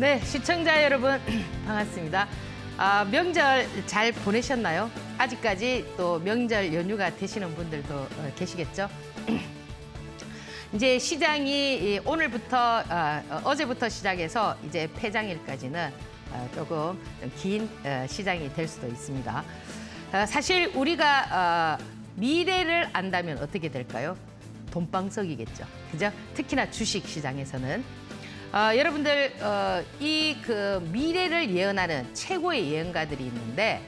네, 시청자 여러분 반갑습니다. 명절 잘 보내셨나요? 아직까지 또 명절 연휴가 되시는 분들도 계시겠죠? 이제 시장이 오늘부터 어제부터 시작해서 이제 폐장일까지는 조금 긴 시장이 될 수도 있습니다. 사실 우리가 미래를 안다면 어떻게 될까요? 돈방석이겠죠. 그죠? 특히나 주식 시장에서는 여러분들 이 미래를 예언하는 최고의 예언가들이 있는데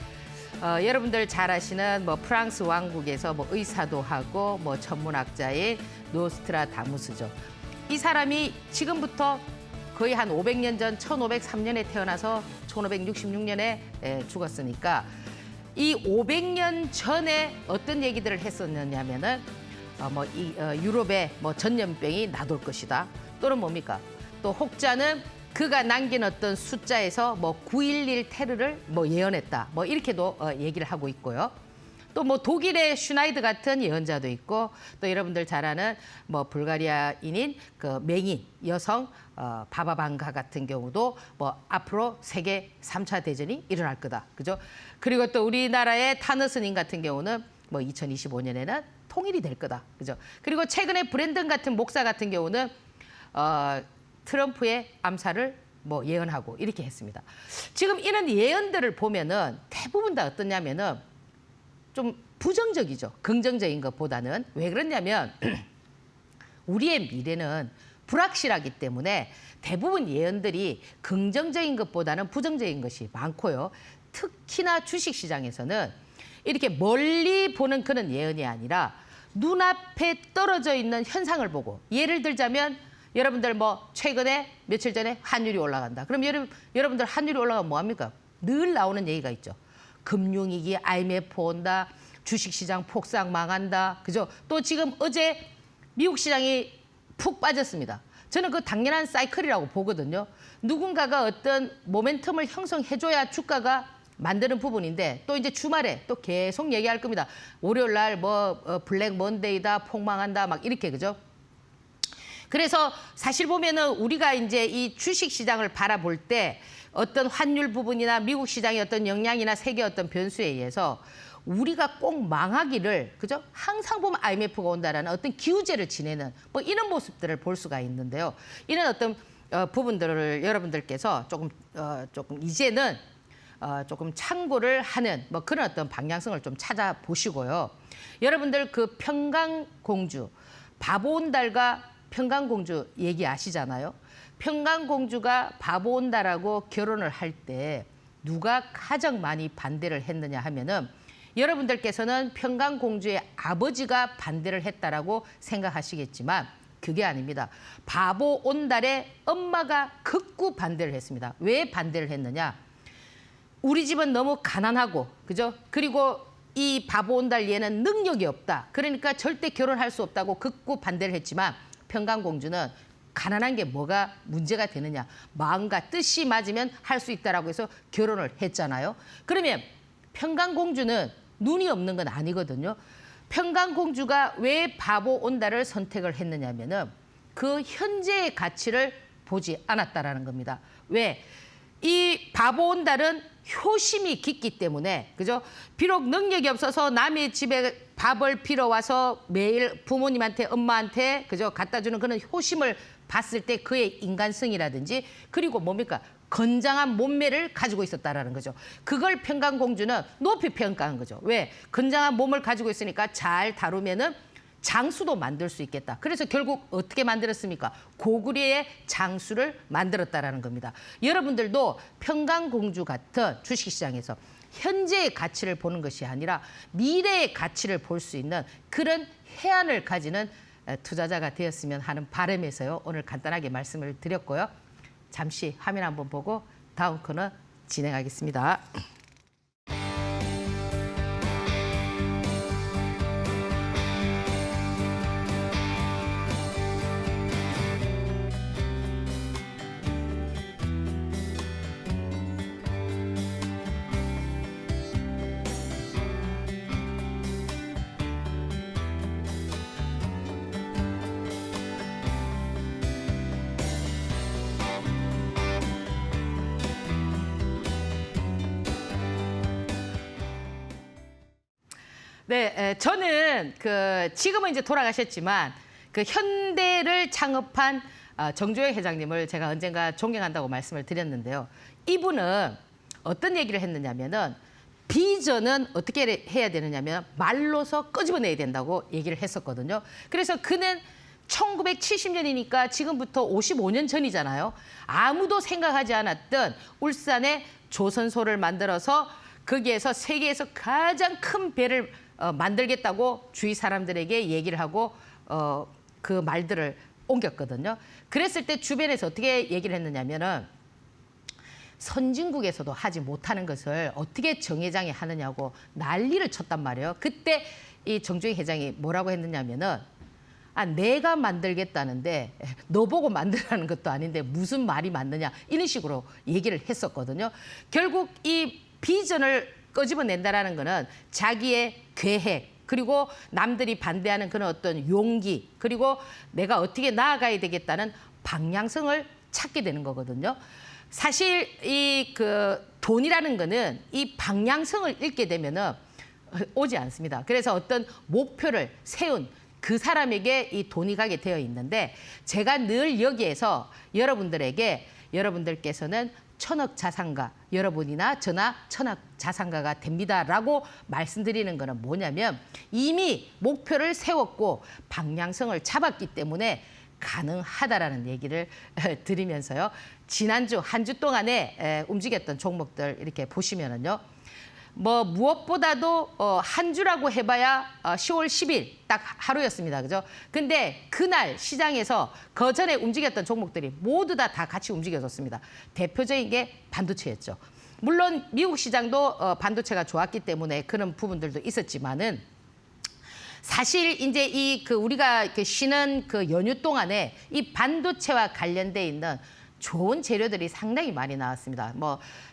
여러분들 잘 아시는 뭐 프랑스 왕국에서 뭐 의사도 하고 뭐 천문학자인 노스트라다무스죠. 이 사람이 지금부터 거의 한 500년 전 1503년에 태어나서 1566년에 죽었으니까 이 500년 전에 어떤 얘기들을 했었느냐면은 유럽에 뭐 전염병이 나돌 것이다. 또는 뭡니까? 또 혹자는 그가 남긴 어떤 숫자에서 뭐 9.11 테러를 뭐 예언했다. 뭐 이렇게도 얘기를 하고 있고요. 또 뭐 독일의 슈나이드 같은 예언자도 있고 또 여러분들 잘 아는 뭐 불가리아인인 그 맹인 여성 바바방가 같은 경우도 뭐 앞으로 세계 3차 대전이 일어날 거다. 그죠? 그리고 또 우리나라의 타너스님 같은 경우는 뭐 2025년에는 통일이 될 거다. 그죠? 그리고 최근에 브랜든 같은 목사 같은 경우는 트럼프의 암살을 뭐 예언하고 이렇게 했습니다. 지금 이런 예언들을 보면은 대부분 다 어떠냐면은 좀 부정적이죠. 긍정적인 것보다는. 왜 그러냐면 우리의 미래는 불확실하기 때문에 대부분 예언들이 긍정적인 것보다는 부정적인 것이 많고요. 특히나 주식시장에서는 이렇게 멀리 보는 그런 예언이 아니라 눈앞에 떨어져 있는 현상을 보고 예를 들자면 여러분들 뭐 최근에 며칠 전에 환율이 올라간다. 그럼 여러분들 환율이 올라가면 뭐합니까? 늘 나오는 얘기가 있죠. 금융위기, IMF 온다, 주식시장 폭삭 망한다. 그죠? 또 지금 어제 미국 시장이 푹 빠졌습니다. 저는 그 당연한 사이클이라고 보거든요. 누군가가 어떤 모멘텀을 형성해줘야 주가가 만드는 부분인데 또 이제 주말에 또 계속 얘기할 겁니다. 월요일 날 뭐 블랙 먼데이다, 폭망한다, 막 이렇게 그죠? 그래서 사실 보면은 우리가 이제 이 주식 시장을 바라볼 때 어떤 환율 부분이나 미국 시장의 어떤 영향이나 세계 어떤 변수에 의해서 우리가 꼭 망하기를 그죠? 항상 보면 IMF가 온다라는 어떤 기우제를 지내는 뭐 이런 모습들을 볼 수가 있는데요. 이런 어떤 부분들을 여러분들께서 조금 이제는 조금 참고를 하는 뭐 그런 어떤 방향성을 좀 찾아보시고요. 여러분들 그 평강공주 바보온달과 평강공주 얘기 아시잖아요. 평강공주가 바보온달하고 결혼을 할 때 누가 가장 많이 반대를 했느냐 하면은 여러분들께서는 평강공주의 아버지가 반대를 했다라고 생각하시겠지만 그게 아닙니다. 바보온달의 엄마가 극구 반대를 했습니다. 왜 반대를 했느냐? 우리 집은 너무 가난하고 그죠? 그리고 이 바보온달 얘는 능력이 없다. 그러니까 절대 결혼할 수 없다고 극구 반대를 했지만 평강공주는 가난한 게 뭐가 문제가 되느냐. 마음과 뜻이 맞으면 할 수 있다라고 해서 결혼을 했잖아요. 그러면 평강공주는 눈이 없는 건 아니거든요. 평강공주가 왜 바보온달을 선택을 했느냐면은 그 현재의 가치를 보지 않았다라는 겁니다. 왜? 이 바보온달은 효심이 깊기 때문에 그죠? 비록 능력이 없어서 남의 집에 밥을 빌어 와서 매일 부모님한테 엄마한테 그죠? 갖다 주는 그런 효심을 봤을 때 그의 인간성이라든지 그리고 뭡니까? 건장한 몸매를 가지고 있었다라는 거죠. 그걸 평강공주는 높이 평가한 거죠. 왜? 건장한 몸을 가지고 있으니까 잘 다루면은 장수도 만들 수 있겠다. 그래서 결국 어떻게 만들었습니까? 고구려의 장수를 만들었다라는 겁니다. 여러분들도 평강공주 같은 주식시장에서 현재의 가치를 보는 것이 아니라 미래의 가치를 볼 수 있는 그런 해안을 가지는 투자자가 되었으면 하는 바람에서요. 오늘 간단하게 말씀을 드렸고요. 잠시 화면 한번 보고 다음 코너 진행하겠습니다. 네, 저는 지금은 이제 돌아가셨지만 그 현대를 창업한 정주영 회장님을 제가 언젠가 존경한다고 말씀을 드렸는데요. 이분은 어떤 얘기를 했느냐면은 비전은 어떻게 해야 되느냐면 말로서 끄집어내야 된다고 얘기를 했었거든요. 그래서 그는 1970년이니까 지금부터 55년 전이잖아요. 아무도 생각하지 않았던 울산에 조선소를 만들어서 거기에서 세계에서 가장 큰 배를 만들겠다고 주위 사람들에게 얘기를 하고 그 말들을 옮겼거든요. 그랬을 때 주변에서 어떻게 얘기를 했느냐면은 선진국에서도 하지 못하는 것을 어떻게 정 회장이 하느냐고 난리를 쳤단 말이에요. 그때 이 정주영 회장이 뭐라고 했느냐면은 내가 만들겠다는데 너 보고 만들라는 것도 아닌데 무슨 말이 맞느냐 이런 식으로 얘기를 했었거든요. 결국 이 비전을 끄집어낸다라는 거는 자기의 계획 그리고 남들이 반대하는 그런 어떤 용기 그리고 내가 어떻게 나아가야 되겠다는 방향성을 찾게 되는 거거든요. 사실 이 돈이라는 거는 이 방향성을 잃게 되면은 오지 않습니다. 그래서 어떤 목표를 세운 그 사람에게 이 돈이 가게 되어 있는데 제가 늘 여기에서 여러분들께서는 천억 자산가, 여러분이나 저나 천억 자산가가 됩니다라고 말씀드리는 거는 뭐냐면 이미 목표를 세웠고 방향성을 잡았기 때문에 가능하다라는 얘기를 드리면서요. 지난주 한 주 동안에 움직였던 종목들 이렇게 보시면은요. 무엇보다도 한 주라고 해봐야 10월 10일 딱 하루였습니다. 그죠? 근데 그날 시장에서 그 전에 움직였던 종목들이 모두 다 같이 움직여졌습니다. 대표적인 게 반도체였죠. 물론 미국 시장도 반도체가 좋았기 때문에 그런 부분들도 있었지만은 사실 이제 우리가 쉬는 그 연휴 동안에 이 반도체와 관련돼 있는 좋은 재료들이 상당히 많이 나왔습니다.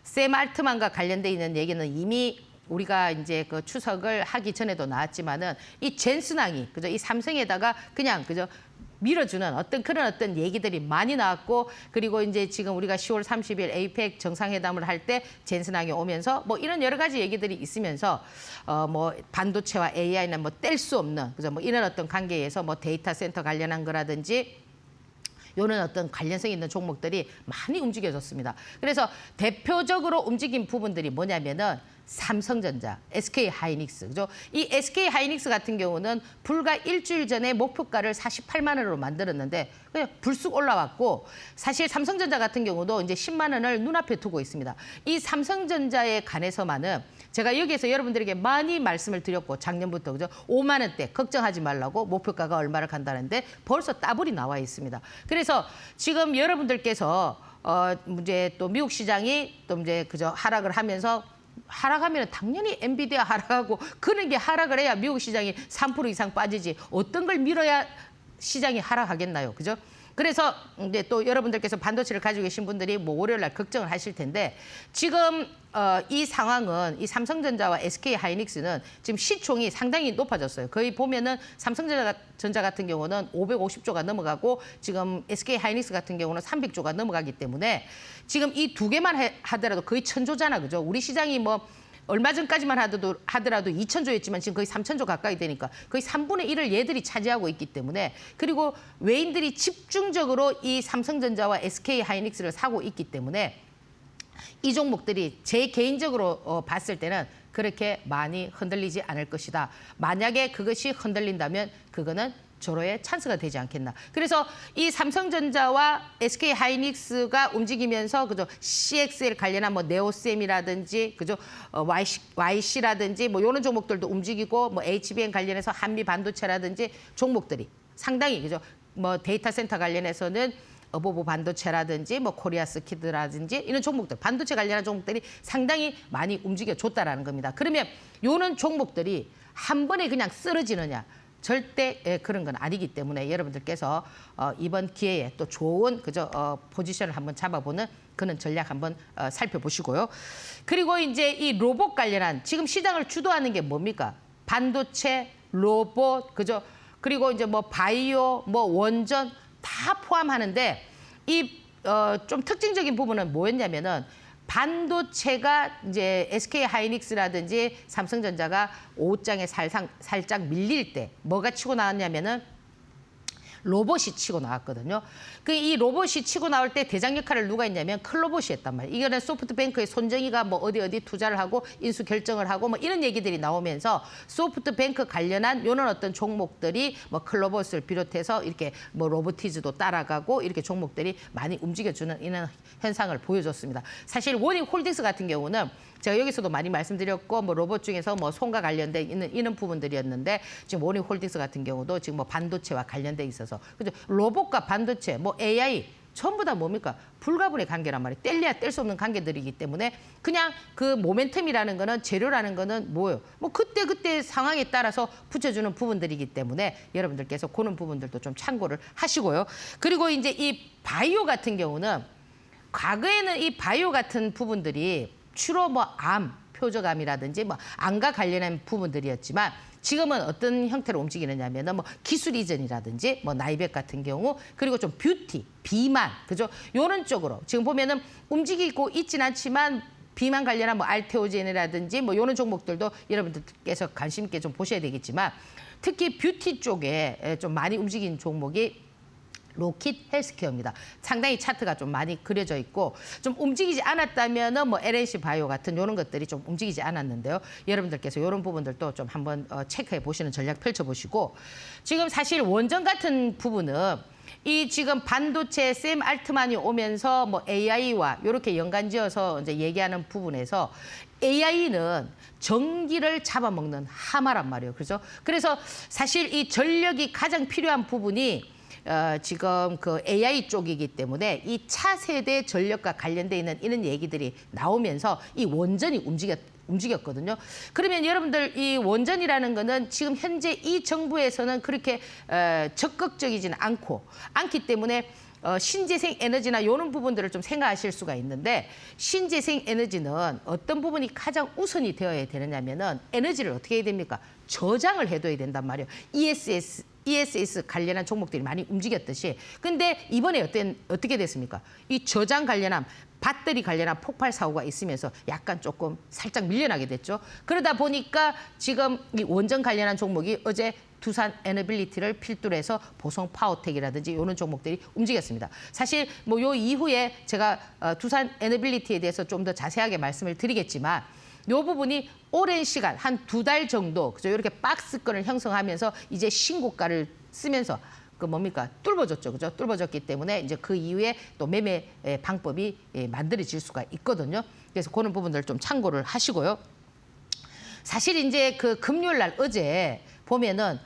샘 알트만과 관련돼 있는 얘기는 이미 우리가 이제 그 추석을 하기 전에도 나왔지만은 이 젠슨왕이 그죠? 이 삼성에다가 그냥 그죠? 밀어주는 그런 어떤 얘기들이 많이 나왔고 그리고 이제 지금 우리가 10월 30일 에이펙 정상회담을 할 때 젠슨왕이 오면서 이런 여러 가지 얘기들이 있으면서 반도체와 AI는 뗄 수 없는 그죠? 이런 어떤 관계에서 데이터 센터 관련한 거라든지 요런 어떤 관련성 있는 종목들이 많이 움직여졌습니다. 그래서 대표적으로 움직인 부분들이 뭐냐면은 삼성전자, SK하이닉스, 그죠? 이 SK하이닉스 같은 경우는 불과 일주일 전에 목표가를 48만 원으로 만들었는데 그냥 불쑥 올라왔고 사실 삼성전자 같은 경우도 이제 10만 원을 눈앞에 두고 있습니다. 이 삼성전자에 관해서만은 제가 여기에서 여러분들에게 많이 말씀을 드렸고 작년부터 그죠? 5만 원대 걱정하지 말라고 목표가가 얼마를 간다는데 벌써 따블이 나와 있습니다. 그래서 지금 여러분들께서 이제 또 미국 시장이 또 이제 그저 하락을 하면서 하락하면 당연히 엔비디아 하락하고 그런 게 하락을 해야 미국 시장이 3% 이상 빠지지 어떤 걸 밀어야 시장이 하락하겠나요? 그죠? 그래서 이제 또 여러분들께서 반도체를 가지고 계신 분들이 월요일 날 걱정을 하실 텐데 지금 이 상황은 이 삼성전자와 SK하이닉스는 지금 시총이 상당히 높아졌어요. 거의 보면은 삼성전자 같은 경우는 550조가 넘어가고 지금 SK하이닉스 같은 경우는 300조가 넘어가기 때문에 지금 이 두 개만 하더라도 거의 1000조잖아. 그죠? 우리 시장이 얼마 전까지만 하더라도 2,000조였지만 지금 거의 3,000조 가까이 되니까 거의 3분의 1을 얘들이 차지하고 있기 때문에 그리고 외인들이 집중적으로 이 삼성전자와 SK하이닉스를 사고 있기 때문에 이 종목들이 제 개인적으로 봤을 때는 그렇게 많이 흔들리지 않을 것이다. 만약에 그것이 흔들린다면 그거는 절호의 찬스가 되지 않겠나. 그래서 이 삼성전자와 SK하이닉스가 움직이면서 그죠 CXL 관련한 네오셈이라든지 그죠 YC라든지 이런 종목들도 움직이고 HBM 관련해서 한미 반도체라든지 종목들이 상당히 그죠 데이터 센터 관련해서는 어보보 반도체라든지 코리아스키드라든지 이런 종목들 반도체 관련한 종목들이 상당히 많이 움직여줬다라는 겁니다. 그러면 요런 종목들이 한 번에 그냥 쓰러지느냐? 절대 그런 건 아니기 때문에 여러분들께서 이번 기회에 또 좋은 포지션을 한번 잡아보는 그런 전략 한번 살펴보시고요. 그리고 이제 이 로봇 관련한 지금 시장을 주도하는 게 뭡니까? 반도체, 로봇, 그죠? 그리고 이제 바이오, 원전 다 포함하는데 이 좀 특징적인 부분은 뭐였냐면은 반도체가 이제 SK 하이닉스라든지 삼성전자가 5장에 살짝 밀릴 때 뭐가 치고 나왔냐면은 로봇이 치고 나왔거든요. 그 이 로봇이 치고 나올 때 대장 역할을 누가 했냐면 클로봇이 했단 말이에요. 이거는 소프트뱅크의 손정희가 뭐 어디 투자를 하고 인수 결정을 하고 뭐 이런 얘기들이 나오면서 소프트뱅크 관련한 요런 어떤 종목들이 뭐 클로봇을 비롯해서 이렇게 뭐 로보티즈도 따라가고 이렇게 종목들이 많이 움직여주는 이런 현상을 보여줬습니다. 사실 원익홀딩스 같은 경우는 제가 여기서도 많이 말씀드렸고 뭐 로봇 중에서 뭐 손과 관련돼 있는 이런 부분들이었는데 지금 원익홀딩스 같은 경우도 지금 뭐 반도체와 관련돼 있어서 그죠? 로봇과 반도체, 뭐 AI 전부 다 뭡니까? 불가분의 관계란 말이에요. 뗄래야 뗄 수 없는 관계들이기 때문에 그냥 그 모멘텀이라는 거는 재료라는 거는 뭐예요? 뭐 그때 상황에 따라서 붙여주는 부분들이기 때문에 여러분들께서 그런 부분들도 좀 참고를 하시고요. 그리고 이제 이 바이오 같은 경우는 과거에는 이 바이오 같은 부분들이 주로 뭐 암, 표적암이라든지 뭐 암과 관련한 부분들이었지만 지금은 어떤 형태로 움직이느냐면은 뭐 기술 이전이라든지 뭐 나이백 같은 경우 그리고 좀 뷰티, 비만, 그죠? 요런 쪽으로 지금 보면은 움직이고 있진 않지만 비만 관련한 뭐 알테오젠이라든지 뭐 요런 종목들도 여러분들께서 관심 있게 좀 보셔야 되겠지만 특히 뷰티 쪽에 좀 많이 움직인 종목이 로킷 헬스케어입니다. 상당히 차트가 좀 많이 그려져 있고 좀 움직이지 않았다면은 뭐 LNC 바이오 같은 이런 것들이 좀 움직이지 않았는데요. 여러분들께서 이런 부분들도 좀 한번 체크해 보시는 전략 펼쳐보시고 지금 사실 원전 같은 부분은 이 지금 반도체 샘 알트만이 오면서 뭐 AI와 이렇게 연관지어서 이제 얘기하는 부분에서 AI는 전기를 잡아먹는 하마란 말이에요. 그죠? 그래서 사실 이 전력이 가장 필요한 부분이 지금 그 AI 쪽이기 때문에 이 차세대 전력과 관련돼 있는 이런 얘기들이 나오면서 이 원전이 움직였거든요. 그러면 여러분들 이 원전이라는 거는 지금 현재 이 정부에서는 그렇게 적극적이지는 않기 때문에 신재생 에너지나 이런 부분들을 좀 생각하실 수가 있는데 신재생 에너지는 어떤 부분이 가장 우선이 되어야 되느냐면은 에너지를 어떻게 해야 됩니까? 저장을 해둬야 된단 말이에요. ESS 관련한 종목들이 많이 움직였듯이. 근데 이번에 어떻게 됐습니까? 이 저장 관련한 배터리 관련한 폭발 사고가 있으면서 약간 조금 살짝 밀려나게 됐죠. 그러다 보니까 지금 이 원전 관련한 종목이 어제 두산 에너빌리티를 필두로 해서 보성 파워텍이라든지 이런 종목들이 움직였습니다. 사실 뭐 요 이후에 제가 두산 에너빌리티에 대해서 좀 더 자세하게 말씀을 드리겠지만 이 부분이 오랜 시간 한 2달 정도 그죠? 이렇게 박스권을 형성하면서 이제 신고가를 쓰면서 그 뭡니까? 뚫어졌죠. 그죠? 뚫어졌기 때문에 이제 그 이후에 또 매매 방법이 만들어질 수가 있거든요. 그래서 그런 부분들 좀 참고를 하시고요. 사실 이제 그 금요일 날 어제 보면은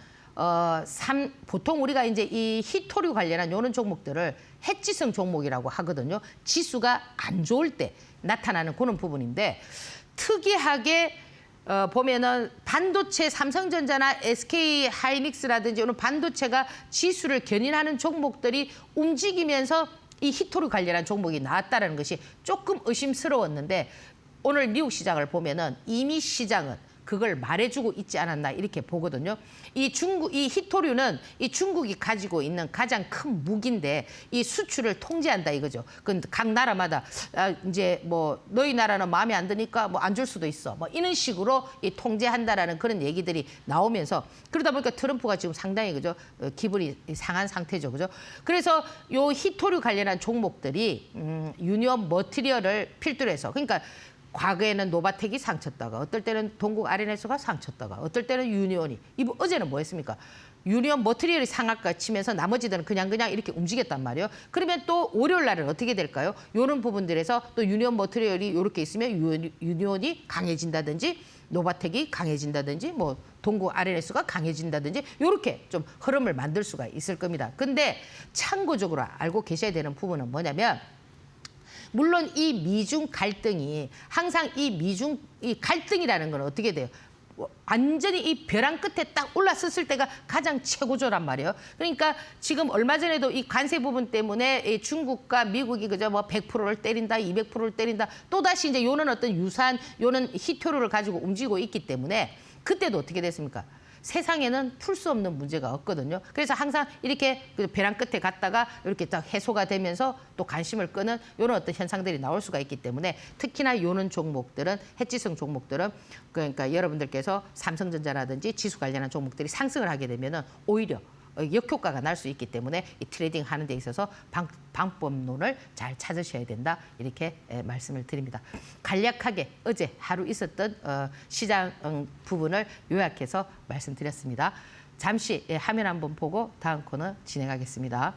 보통 우리가 이제 이 히토류 관련한 이런 종목들을 해지성 종목이라고 하거든요. 지수가 안 좋을 때 나타나는 그런 부분인데 특이하게 보면은 반도체 삼성전자나 SK 하이닉스라든지 이런 반도체가 지수를 견인하는 종목들이 움직이면서 이 히토류 관련한 종목이 나왔다는 것이 조금 의심스러웠는데 오늘 미국 시장을 보면은 이미 시장은 그걸 말해주고 있지 않았나 이렇게 보거든요. 이 히토류는 이 중국이 가지고 있는 가장 큰 무기인데 이 수출을 통제한다 이거죠. 각 나라마다 이제 뭐 너희 나라는 마음에 안 드니까 뭐 안 줄 수도 있어. 뭐 이런 식으로 이 통제한다라는 그런 얘기들이 나오면서 그러다 보니까 트럼프가 지금 상당히 그죠 기분이 상한 상태죠, 그죠. 그래서 요 히토류 관련한 종목들이 유니온 머티리얼을 필두로 해서 그러니까. 과거에는 노바텍이 상쳤다가 어떨 때는 동국 아레네스가 상쳤다가 어떨 때는 유니온이 어제는 뭐 했습니까? 유니온 머티리얼이 상한가 치면서 나머지들은 그냥 이렇게 움직였단 말이에요. 그러면 또 월요일 날은 어떻게 될까요? 이런 부분들에서 또 유니온 머티리얼이 이렇게 있으면 유니온이 강해진다든지 노바텍이 강해진다든지 뭐 동국 아레네스가 강해진다든지 이렇게 좀 흐름을 만들 수가 있을 겁니다. 근데 참고적으로 알고 계셔야 되는 부분은 뭐냐면 물론 이 미중 갈등이 항상 이 갈등이라는 건 어떻게 돼요? 완전히 이 벼랑 끝에 딱 올랐었을 때가 가장 최고조란 말이에요. 그러니까 지금 얼마 전에도 이 관세 부분 때문에 중국과 미국이 그저 뭐 100%를 때린다, 200%를 때린다. 또다시 이제 요는 어떤 유사한 요는 히토류를 가지고 움직이고 있기 때문에 그때도 어떻게 됐습니까? 세상에는 풀 수 없는 문제가 없거든요. 그래서 항상 이렇게 그 벼랑 끝에 갔다가 이렇게 딱 해소가 되면서 또 관심을 끄는 이런 어떤 현상들이 나올 수가 있기 때문에 특히나 요런 종목들은 해지성 종목들은 그러니까 여러분들께서 삼성전자라든지 지수 관련한 종목들이 상승을 하게 되면은 오히려 역효과가 날 수 있기 때문에 이 트레이딩 하는 데 있어서 방법론을 잘 찾으셔야 된다 이렇게 말씀을 드립니다. 간략하게 어제 하루 있었던 시장 부분을 요약해서 말씀드렸습니다. 잠시 화면 한번 보고 다음 코너 진행하겠습니다.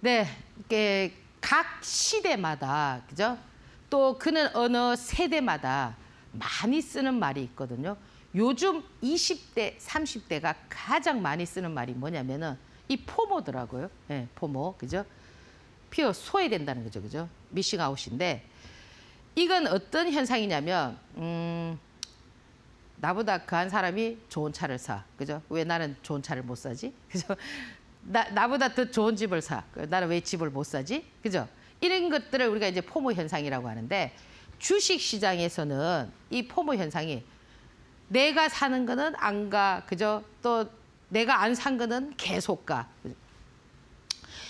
네, 이게 각 시대마다 그죠? 또 그는 어느 세대마다 많이 쓰는 말이 있거든요. 요즘 20대, 30대가 가장 많이 쓰는 말이 뭐냐면은 이 포모더라고요. 네, 포모, 그죠? 피어 소외된다는 거죠, 그죠? 미싱 아웃인데 이건 어떤 현상이냐면 나보다 그한 사람이 좋은 차를 사, 그죠? 왜 나는 좋은 차를 못 사지, 그죠? 나보다 더 좋은 집을 사. 나는 왜 집을 못 사지? 그죠? 이런 것들을 우리가 이제 포모 현상이라고 하는데 주식 시장에서는 이 포모 현상이 내가 사는 거는 안 가. 그죠? 또 내가 안 산 거는 계속 가.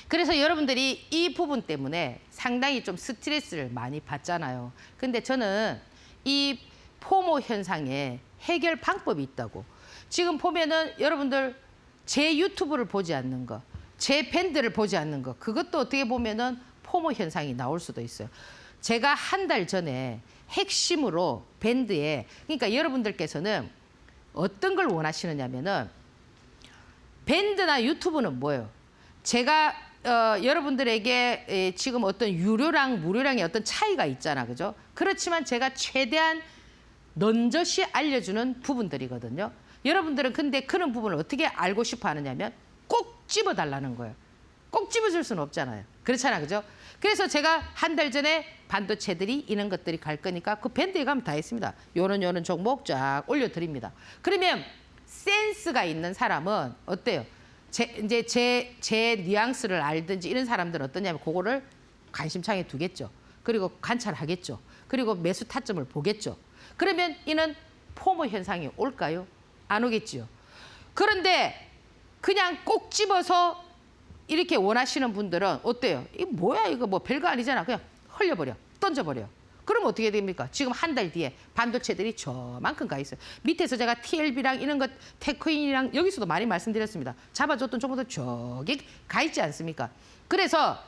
그래서 여러분들이 이 부분 때문에 상당히 좀 스트레스를 많이 받잖아요. 근데 저는 이 포모 현상에 해결 방법이 있다고. 지금 보면은 여러분들 제 유튜브를 보지 않는 거, 제 밴드를 보지 않는 거, 그것도 어떻게 보면은 포모 현상이 나올 수도 있어요. 제가 한 달 전에 핵심으로 밴드에, 그러니까 여러분들께서는 어떤 걸 원하시느냐면은 밴드나 유튜브는 뭐예요? 제가 여러분들에게 지금 어떤 유료랑 무료랑의 어떤 차이가 있잖아, 그죠? 그렇지만 제가 최대한 넌저시 알려주는 부분들이거든요. 여러분들은 근데 그런 부분을 어떻게 알고 싶어 하느냐면 꼭 집어달라는 거예요. 꼭 집어줄 수는 없잖아요. 그렇잖아, 그죠? 그래서 제가 한 달 전에 반도체들이 이런 것들이 갈 거니까 그 밴드에 가면 다 있습니다. 요런 종목 쫙 올려드립니다. 그러면 센스가 있는 사람은 어때요? 제 뉘앙스를 알든지 이런 사람들은 어떠냐면 그거를 관심창에 두겠죠. 그리고 관찰하겠죠. 그리고 매수 타점을 보겠죠. 그러면 이는 포모 현상이 올까요? 안 오겠지요. 그런데 그냥 꼭 집어서 이렇게 원하시는 분들은 어때요? 이 뭐야 이거 뭐 별거 아니잖아. 그냥 흘려버려. 던져버려. 그럼 어떻게 됩니까? 지금 한 달 뒤에 반도체들이 저만큼 가 있어요. 밑에서 제가 TLB랑 이런 것, 테크인이랑 여기서도 많이 말씀드렸습니다. 잡아줬던 종목도 저기 가 있지 않습니까? 그래서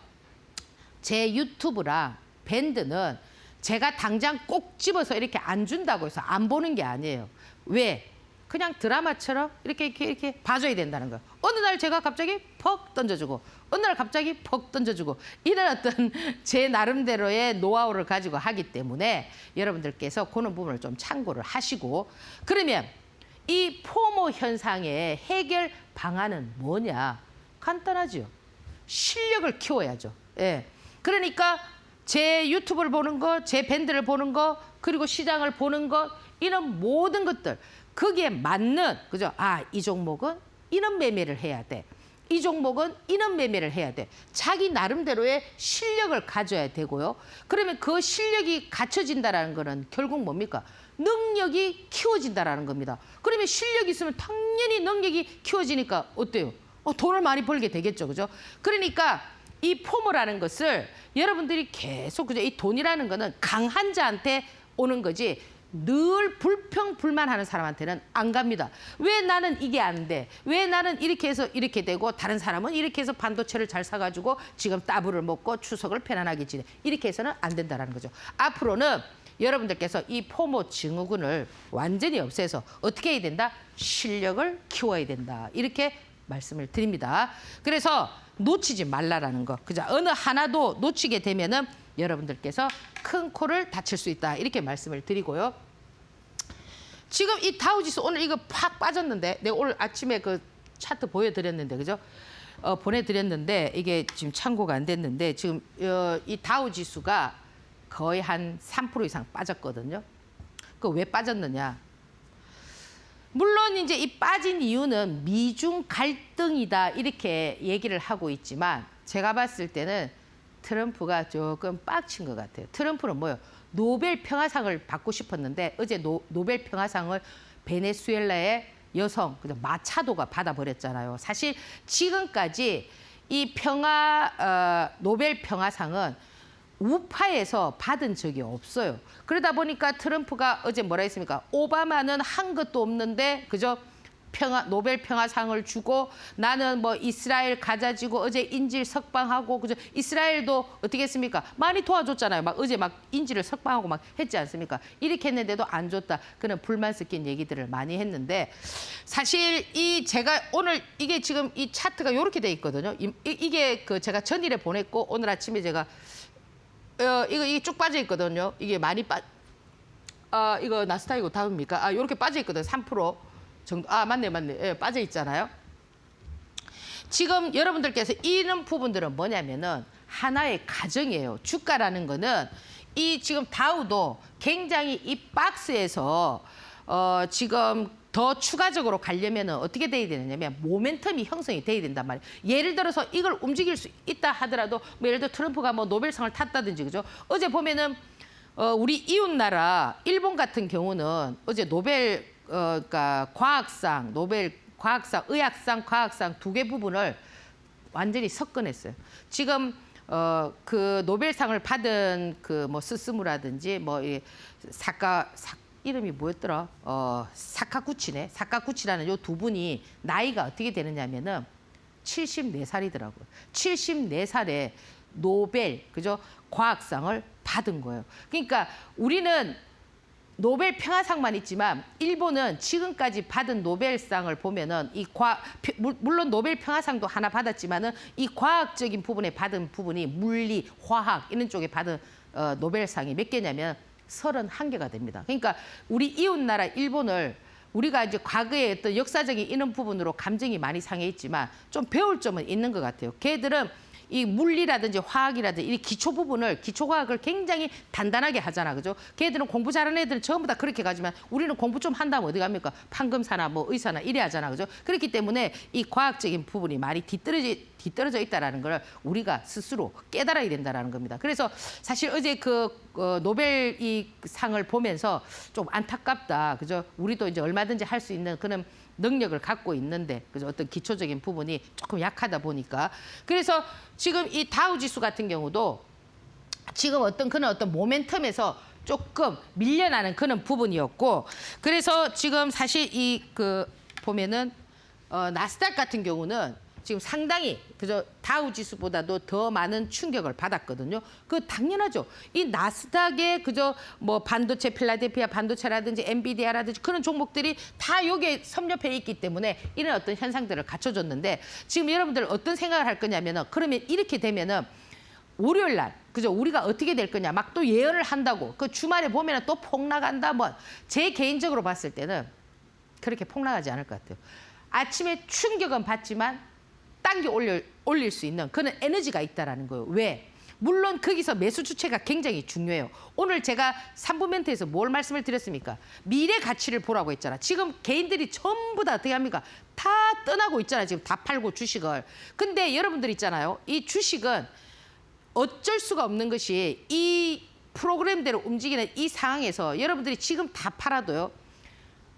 제 유튜브랑 밴드는 제가 당장 꼭 집어서 이렇게 안 준다고 해서 안 보는 게 아니에요. 왜? 그냥 드라마처럼 이렇게 봐줘야 된다는 거예요. 어느 날 제가 갑자기 퍽 던져주고 어느 날 갑자기 퍽 던져주고 이런 어떤 제 나름대로의 노하우를 가지고 하기 때문에 여러분들께서 그런 부분을 좀 참고를 하시고 그러면 이 포모 현상의 해결 방안은 뭐냐? 간단하죠. 실력을 키워야죠. 예. 그러니까 제 유튜브를 보는 거, 제 밴드를 보는 거, 그리고 시장을 보는 것 이런 모든 것들 거기에 맞는 그죠? 아, 이 종목은 이런 매매를 해야 돼. 이 종목은 인원 매매를 해야 돼. 자기 나름대로의 실력을 가져야 되고요. 그러면 그 실력이 갖춰진다라는 거는 결국 뭡니까? 능력이 키워진다라는 겁니다. 그러면 실력이 있으면 당연히 능력이 키워지니까 어때요? 돈을 많이 벌게 되겠죠. 그죠? 그러니까 이 포모라는 것을 여러분들이 계속 그죠? 이 돈이라는 거는 강한 자한테 오는 거지 늘 불평불만하는 사람한테는 안 갑니다. 왜 나는 이게 안 돼? 왜 나는 이렇게 해서 이렇게 되고 다른 사람은 이렇게 해서 반도체를 잘 사가지고 지금 따블을 먹고 추석을 편안하게 지내. 이렇게 해서는 안 된다는 거죠. 앞으로는 여러분들께서 이 포모 증후군을 완전히 없애서 어떻게 해야 된다? 실력을 키워야 된다. 이렇게 말씀을 드립니다. 그래서 놓치지 말라라는 거. 그죠? 어느 하나도 놓치게 되면은 여러분들께서 큰 코를 다칠 수 있다. 이렇게 말씀을 드리고요. 지금 이 다우지수 오늘 이거 팍 빠졌는데 내가 오늘 아침에 그 차트 보여드렸는데 그죠? 보내드렸는데 이게 지금 참고가 안 됐는데 지금 이 다우지수가 거의 한 3% 이상 빠졌거든요. 그 왜 빠졌느냐? 물론 이제 이 빠진 이유는 미중 갈등이다 이렇게 얘기를 하고 있지만 제가 봤을 때는 트럼프가 조금 빡친 것 같아요. 트럼프는 뭐예요? 노벨 평화상을 받고 싶었는데 어제 노벨 평화상을 베네수엘라의 여성 마차도가 받아버렸잖아요. 사실 지금까지 이 노벨 평화상은 우파에서 받은 적이 없어요. 그러다 보니까 트럼프가 어제 뭐라 했습니까? 오바마는 한 것도 없는데 그죠? 노벨 평화상을 주고 나는 뭐 이스라엘 가자지고 어제 인질 석방하고 그죠? 이스라엘도 어떻게 했습니까? 많이 도와줬잖아요. 막 어제 막 인질을 석방하고 막 했지 않습니까? 이렇게 했는데도 안 줬다. 그런 불만 섞인 얘기들을 많이 했는데 사실 제가 오늘 이게 지금 이 차트가 이렇게 돼 있거든요. 이게 그 제가 전일에 보냈고 오늘 아침에 제가 이게 쭉 빠져 있거든요. 이게 많이 이거 나스닥이고 다음입니까? 이렇게 빠져 있거든요. 3% 정도. 맞네. 예, 빠져 있잖아요. 지금 여러분들께서 이런 부분들은 뭐냐면은 하나의 가정이에요. 주가라는 거는 이 지금 다우도 굉장히 이 박스에서 지금 더 추가적으로 가려면은 어떻게 돼야 되느냐면 모멘텀이 형성이 돼야 된단 말이에요. 예를 들어서 이걸 움직일 수 있다 하더라도 뭐 예를 들어 트럼프가 뭐 노벨상을 탔다든지 그죠? 어제 보면은 우리 이웃 나라 일본 같은 경우는 어제 노벨 그러니까 과학상, 노벨 과학상, 의학상, 과학상 두 개 부분을 완전히 섞어냈어요. 지금 그 노벨상을 받은 그 뭐 스스무라든지 뭐 이 이름이 뭐였더라? 사카구치네. 사카구치라는 요 두 분이 나이가 어떻게 되느냐면은 74살이더라고요. 74살에 노벨 그죠? 과학상을 받은 거예요. 그러니까 우리는 노벨 평화상만 있지만 일본은 지금까지 받은 노벨상을 보면은 물론 노벨 평화상도 하나 받았지만은 이 과학적인 부분에 받은 부분이 물리, 화학 이런 쪽에 받은 노벨상이 몇 개냐면 31개가 됩니다. 그러니까 우리 이웃 나라 일본을 우리가 이제 과거에 어떤 역사적인 이런 부분으로 감정이 많이 상해 있지만 좀 배울 점은 있는 것 같아요. 걔들은 이 물리라든지 화학이라든지 이 기초 부분을 기초과학을 굉장히 단단하게 하잖아, 그죠? 걔들은 공부 잘하는 애들은 전부 다 그렇게 가지만 우리는 공부 좀 한다면 어디 갑니까? 판검사나 뭐 의사나 이래 하잖아, 그죠? 그렇기 때문에 이 과학적인 부분이 많이 뒤떨어져 있다라는 걸 우리가 스스로 깨달아야 된다라는 겁니다. 그래서 사실 어제 그 노벨 이 상을 보면서 좀 안타깝다, 그죠? 우리도 이제 얼마든지 할 수 있는 그런 능력을 갖고 있는데 그죠? 어떤 기초적인 부분이 조금 약하다 보니까 그래서 지금 이 다우지수 같은 경우도 지금 그런 어떤 모멘텀에서 조금 밀려나는 그런 부분이었고 그래서 지금 사실 보면은 나스닥 같은 경우는 지금 상당히 그저 다우지수보다도 더 많은 충격을 받았거든요. 그 당연하죠. 이 나스닥에 그저 뭐 반도체, 필라델피아 반도체라든지 엔비디아라든지 그런 종목들이 다 여기에 섭렵해 있기 때문에 이런 어떤 현상들을 갖춰줬는데 지금 여러분들 어떤 생각을 할 거냐면은 그러면 이렇게 되면은 월요일 날 그죠? 우리가 어떻게 될 거냐 막 또 예언을 한다고 그 주말에 보면은 또 폭락한다 뭐 제 개인적으로 봤을 때는 그렇게 폭락하지 않을 것 같아요. 아침에 충격은 받지만 당겨 올릴 수 있는 그런 에너지가 있다라는 거예요. 왜? 물론 거기서 매수 주체가 굉장히 중요해요. 오늘 제가 3부 멘트에서 뭘 말씀을 드렸습니까? 미래 가치를 보라고 했잖아. 지금 개인들이 전부 다 어떻게 합니까? 다 떠나고 있잖아. 지금 다 팔고 주식을. 근데 여러분들 있잖아요. 이 주식은 어쩔 수가 없는 것이 이 프로그램대로 움직이는 이 상황에서 여러분들이 지금 다 팔아도요.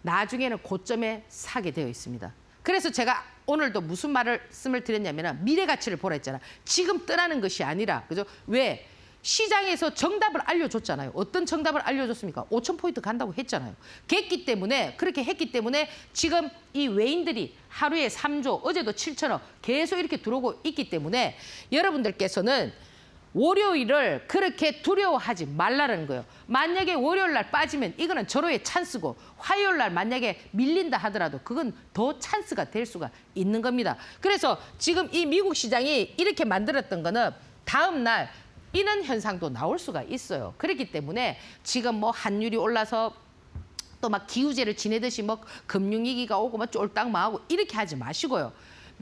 나중에는 고점에 사게 되어 있습니다. 그래서 제가 오늘도 무슨 말씀을 드렸냐면 미래 가치를 보라 했잖아. 지금 떠나는 것이 아니라 그죠? 왜? 시장에서 정답을 알려줬잖아요. 어떤 정답을 알려줬습니까? 5,000포인트 간다고 했잖아요. 그렇게 했기 때문에 지금 이 외인들이 하루에 3조, 어제도 7천억 계속 이렇게 들어오고 있기 때문에 여러분들께서는 월요일을 그렇게 두려워하지 말라는 거예요. 만약에 월요일 날 빠지면 이거는 절호의 찬스고 화요일 날 만약에 밀린다 하더라도 그건 더 찬스가 될 수가 있는 겁니다. 그래서 지금 이 미국 시장이 이렇게 만들었던 거는 다음 날 이런 현상도 나올 수가 있어요. 그렇기 때문에 지금 뭐 환율이 올라서 또 막 기우제를 지내듯이 뭐 금융위기가 오고 막 쫄딱 망하고 이렇게 하지 마시고요.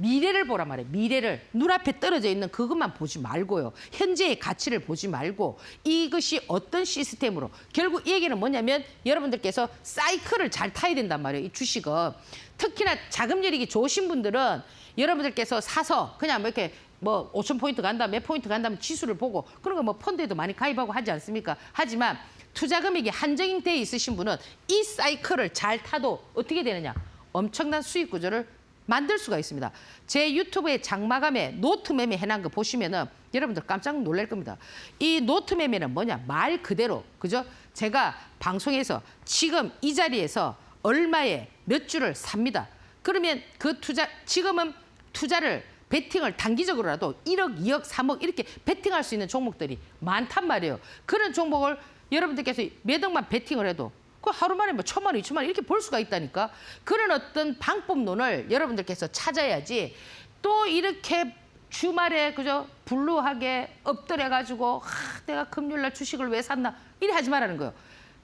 미래를 보란 말이에요. 미래를 눈앞에 떨어져 있는 그것만 보지 말고요. 현재의 가치를 보지 말고 이것이 어떤 시스템으로 결국 이 얘기는 뭐냐면 여러분들께서 사이클을 잘 타야 된단 말이에요. 이 주식은. 특히나 자금여력이 좋으신 분들은 여러분들께서 사서 그냥 뭐 이렇게 뭐 5,000포인트 간다, 몇 포인트 간다면 지수를 보고 그런 거 뭐 펀드에도 많이 가입하고 하지 않습니까? 하지만 투자 금액이 한정돼 있으신 분은 이 사이클을 잘 타도 어떻게 되느냐? 엄청난 수익 구조를 만들 수가 있습니다. 제 유튜브에 장마감에 노트 매매 해놓은 거 보시면은 여러분들 깜짝 놀랄 겁니다. 이 노트 매매는 뭐냐? 말 그대로, 그죠? 제가 방송에서 지금 이 자리에서 얼마에 몇 주를 삽니다. 그러면 그 지금은 투자를 베팅을 단기적으로라도 1억, 2억, 3억 이렇게 베팅할 수 있는 종목들이 많단 말이에요. 그런 종목을 여러분들께서 몇 억만 베팅을 해도 그 하루 만에 뭐 1,000만 원, 2,000만 원 이렇게 벌 수가 있다니까. 그런 어떤 방법론을 여러분들께서 찾아야지 또 이렇게 주말에 그저 불루하게 엎드려가지고 내가 금요일날 주식을 왜 샀나 이래 하지 말라는 거예요.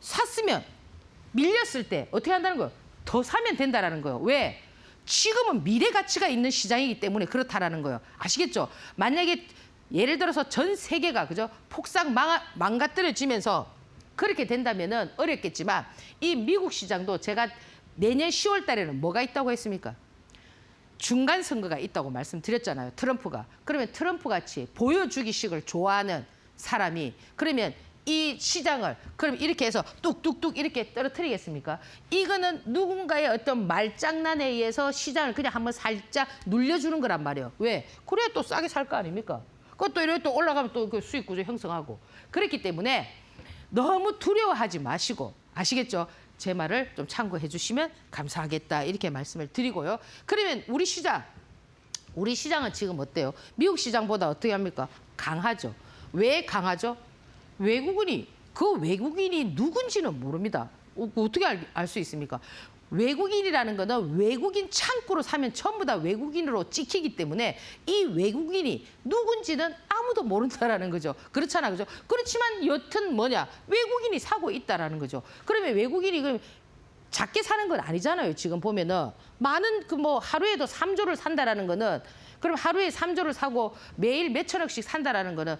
샀으면 밀렸을 때 어떻게 한다는 거예요? 더 사면 된다라는 거예요. 왜? 지금은 미래 가치가 있는 시장이기 때문에 그렇다라는 거예요. 아시겠죠? 만약에 예를 들어서 전 세계가 그죠? 폭삭 망가뜨려지면서 그렇게 된다면은 어렵겠지만 이 미국 시장도 제가 내년 10월 달에는 뭐가 있다고 했습니까? 중간 선거가 있다고 말씀드렸잖아요. 트럼프가. 그러면 트럼프 같이 보여주기식을 좋아하는 사람이 그러면 이 시장을 그럼 이렇게 해서 뚝뚝뚝 이렇게 떨어뜨리겠습니까? 이거는 누군가의 어떤 말장난에 의해서 시장을 그냥 한번 살짝 눌려주는 거란 말이에요. 왜? 그래야 또 싸게 살 거 아닙니까? 그것도 이렇게 또 올라가면 또 그 수익 구조 형성하고. 그렇기 때문에 너무 두려워하지 마시고 아시겠죠? 제 말을 좀 참고해 주시면 감사하겠다 이렇게 말씀을 드리고요. 그러면 우리 시장은 지금 어때요? 미국 시장보다 어떻게 합니까? 강하죠. 왜 강하죠? 외국인이 누군지는 모릅니다. 어떻게 알 수 있습니까? 외국인이라는 거는 외국인 창구로 사면 전부 다 외국인으로 찍히기 때문에 이 외국인이 누군지는 아무도 모른다라는 거죠. 그렇잖아, 그죠? 그렇지만 여튼 뭐냐? 외국인이 사고 있다라는 거죠. 그러면 외국인이 그럼 작게 사는 건 아니잖아요. 지금 보면은 많은 그 뭐 하루에도 3조를 산다라는 거는 그럼 하루에 3조를 사고 매일 몇 천억씩 산다라는 거는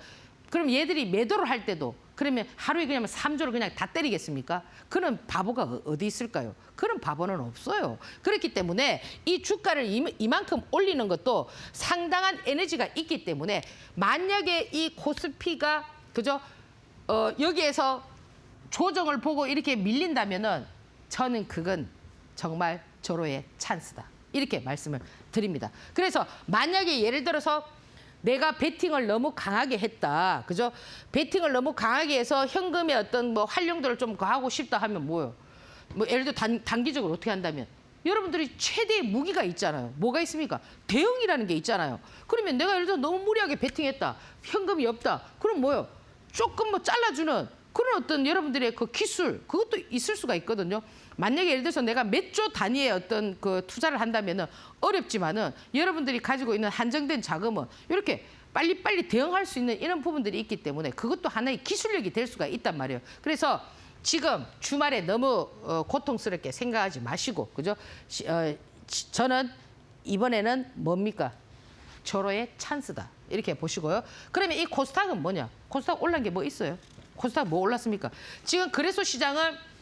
그럼 얘들이 매도를 할 때도 그러면 하루에 그냥 3조를 그냥 다 때리겠습니까? 그런 바보가 어디 있을까요? 그런 바보는 없어요. 그렇기 때문에 이 주가를 이만큼 올리는 것도 상당한 에너지가 있기 때문에 만약에 이 코스피가 그죠? 여기에서 조정을 보고 이렇게 밀린다면은 저는 그건 정말 절호의 찬스다. 이렇게 말씀을 드립니다. 그래서 만약에 예를 들어서 내가 베팅을 너무 강하게 했다. 그죠? 베팅을 너무 강하게 해서 현금의 어떤 뭐 활용도를 좀 하고 싶다 하면 뭐예요? 뭐 예를 들어 단기적으로 어떻게 한다면 여러분들이 최대의 무기가 있잖아요. 뭐가 있습니까? 대응이라는 게 있잖아요. 그러면 내가 예를 들어 너무 무리하게 베팅했다. 현금이 없다. 그럼 뭐예요? 조금 뭐 잘라주는 그런 어떤 여러분들의 그 기술 그것도 있을 수가 있거든요. 만약에 예를 들어서 내가 몇 조 단위의 어떤 그 투자를 한다면은 어렵지만은 여러분들이 가지고 있는 한정된 자금은 이렇게 빨리빨리 대응할 수 있는 이런 부분들이 있기 때문에 그것도 하나의 기술력이 될 수가 있단 말이에요. 그래서 지금 주말에 너무 고통스럽게 생각하지 마시고 그죠? 저는 이번에는 뭡니까? 절호의 찬스다. 이렇게 보시고요. 그러면 이 코스닥은 뭐냐? 코스닥 올란 게 뭐 있어요? 코스닥 뭐 올랐습니까? 지금 거래소 시장은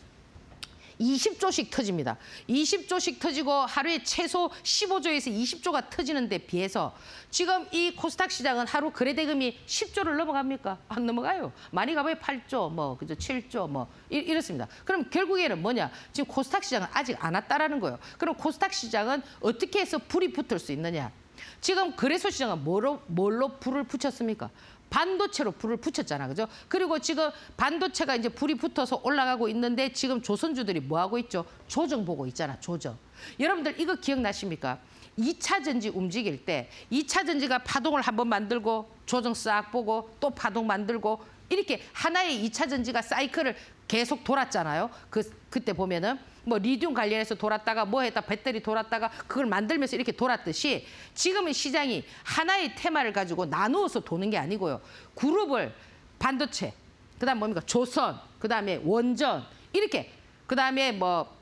20조씩 터집니다. 20조씩 터지고 하루에 최소 15조에서 20조가 터지는 데 비해서 지금 이 코스닥 시장은 하루 거래 대금이 10조를 넘어갑니까? 안 넘어가요. 많이 가봐야 8조, 뭐 그죠? 7조 뭐 이렇습니다. 그럼 결국에는 뭐냐? 지금 코스닥 시장은 아직 안 왔다라는 거예요. 그럼 코스닥 시장은 어떻게 해서 불이 붙을 수 있느냐? 지금 거래소 시장은 뭘로 불을 붙였습니까? 반도체로 불을 붙였잖아, 그죠? 그리고 지금 반도체가 이제 불이 붙어서 올라가고 있는데 지금 조선주들이 뭐 하고 있죠? 조정 보고 있잖아, 조정. 여러분들 이거 기억나십니까? 2차 전지 움직일 때 2차 전지가 파동을 한번 만들고 조정 싹 보고 또 파동 만들고 이렇게 하나의 2차 전지가 사이클을 계속 돌았잖아요. 그때 보면은 뭐 리튬 관련해서 돌았다가 뭐 했다 배터리 돌았다가 그걸 만들면서 이렇게 돌았듯이 지금은 시장이 하나의 테마를 가지고 나누어서 도는 게 아니고요. 그룹을 반도체, 그다음 뭡니까? 조선, 그다음에 원전 이렇게 그다음에 뭐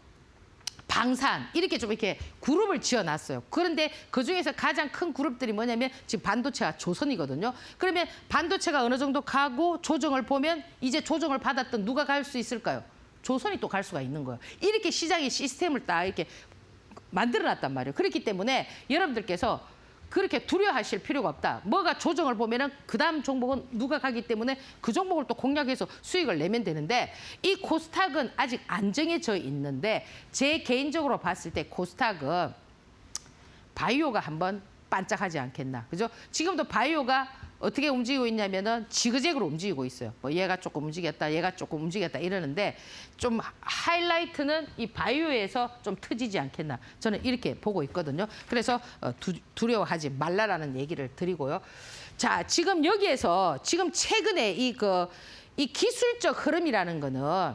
방산 이렇게 좀 이렇게 그룹을 지어놨어요. 그런데 그중에서 가장 큰 그룹들이 뭐냐면 지금 반도체와 조선이거든요. 그러면 반도체가 어느 정도 가고 조정을 보면 이제 조정을 받았던 누가 갈 수 있을까요? 조선이 또 갈 수가 있는 거예요. 이렇게 시장의 시스템을 딱 이렇게 만들어놨단 말이에요. 그렇기 때문에 여러분들께서 그렇게 두려워하실 필요가 없다. 뭐가 조정을 보면은 그다음 종목은 누가 가기 때문에 그 종목을 또 공략해서 수익을 내면 되는데 이 코스닥은 아직 안 정해져 있는데 제 개인적으로 봤을 때 코스닥은 바이오가 한번 반짝하지 않겠나. 그죠? 지금도 바이오가 어떻게 움직이고 있냐면은 지그재그로 움직이고 있어요. 뭐 얘가 조금 움직였다, 얘가 조금 움직였다 이러는데 좀 하이라이트는 이 바이오에서 좀 터지지 않겠나. 저는 이렇게 보고 있거든요. 그래서 두려워하지 말라라는 얘기를 드리고요. 자, 지금 여기에서 지금 최근에 이 기술적 흐름이라는 거는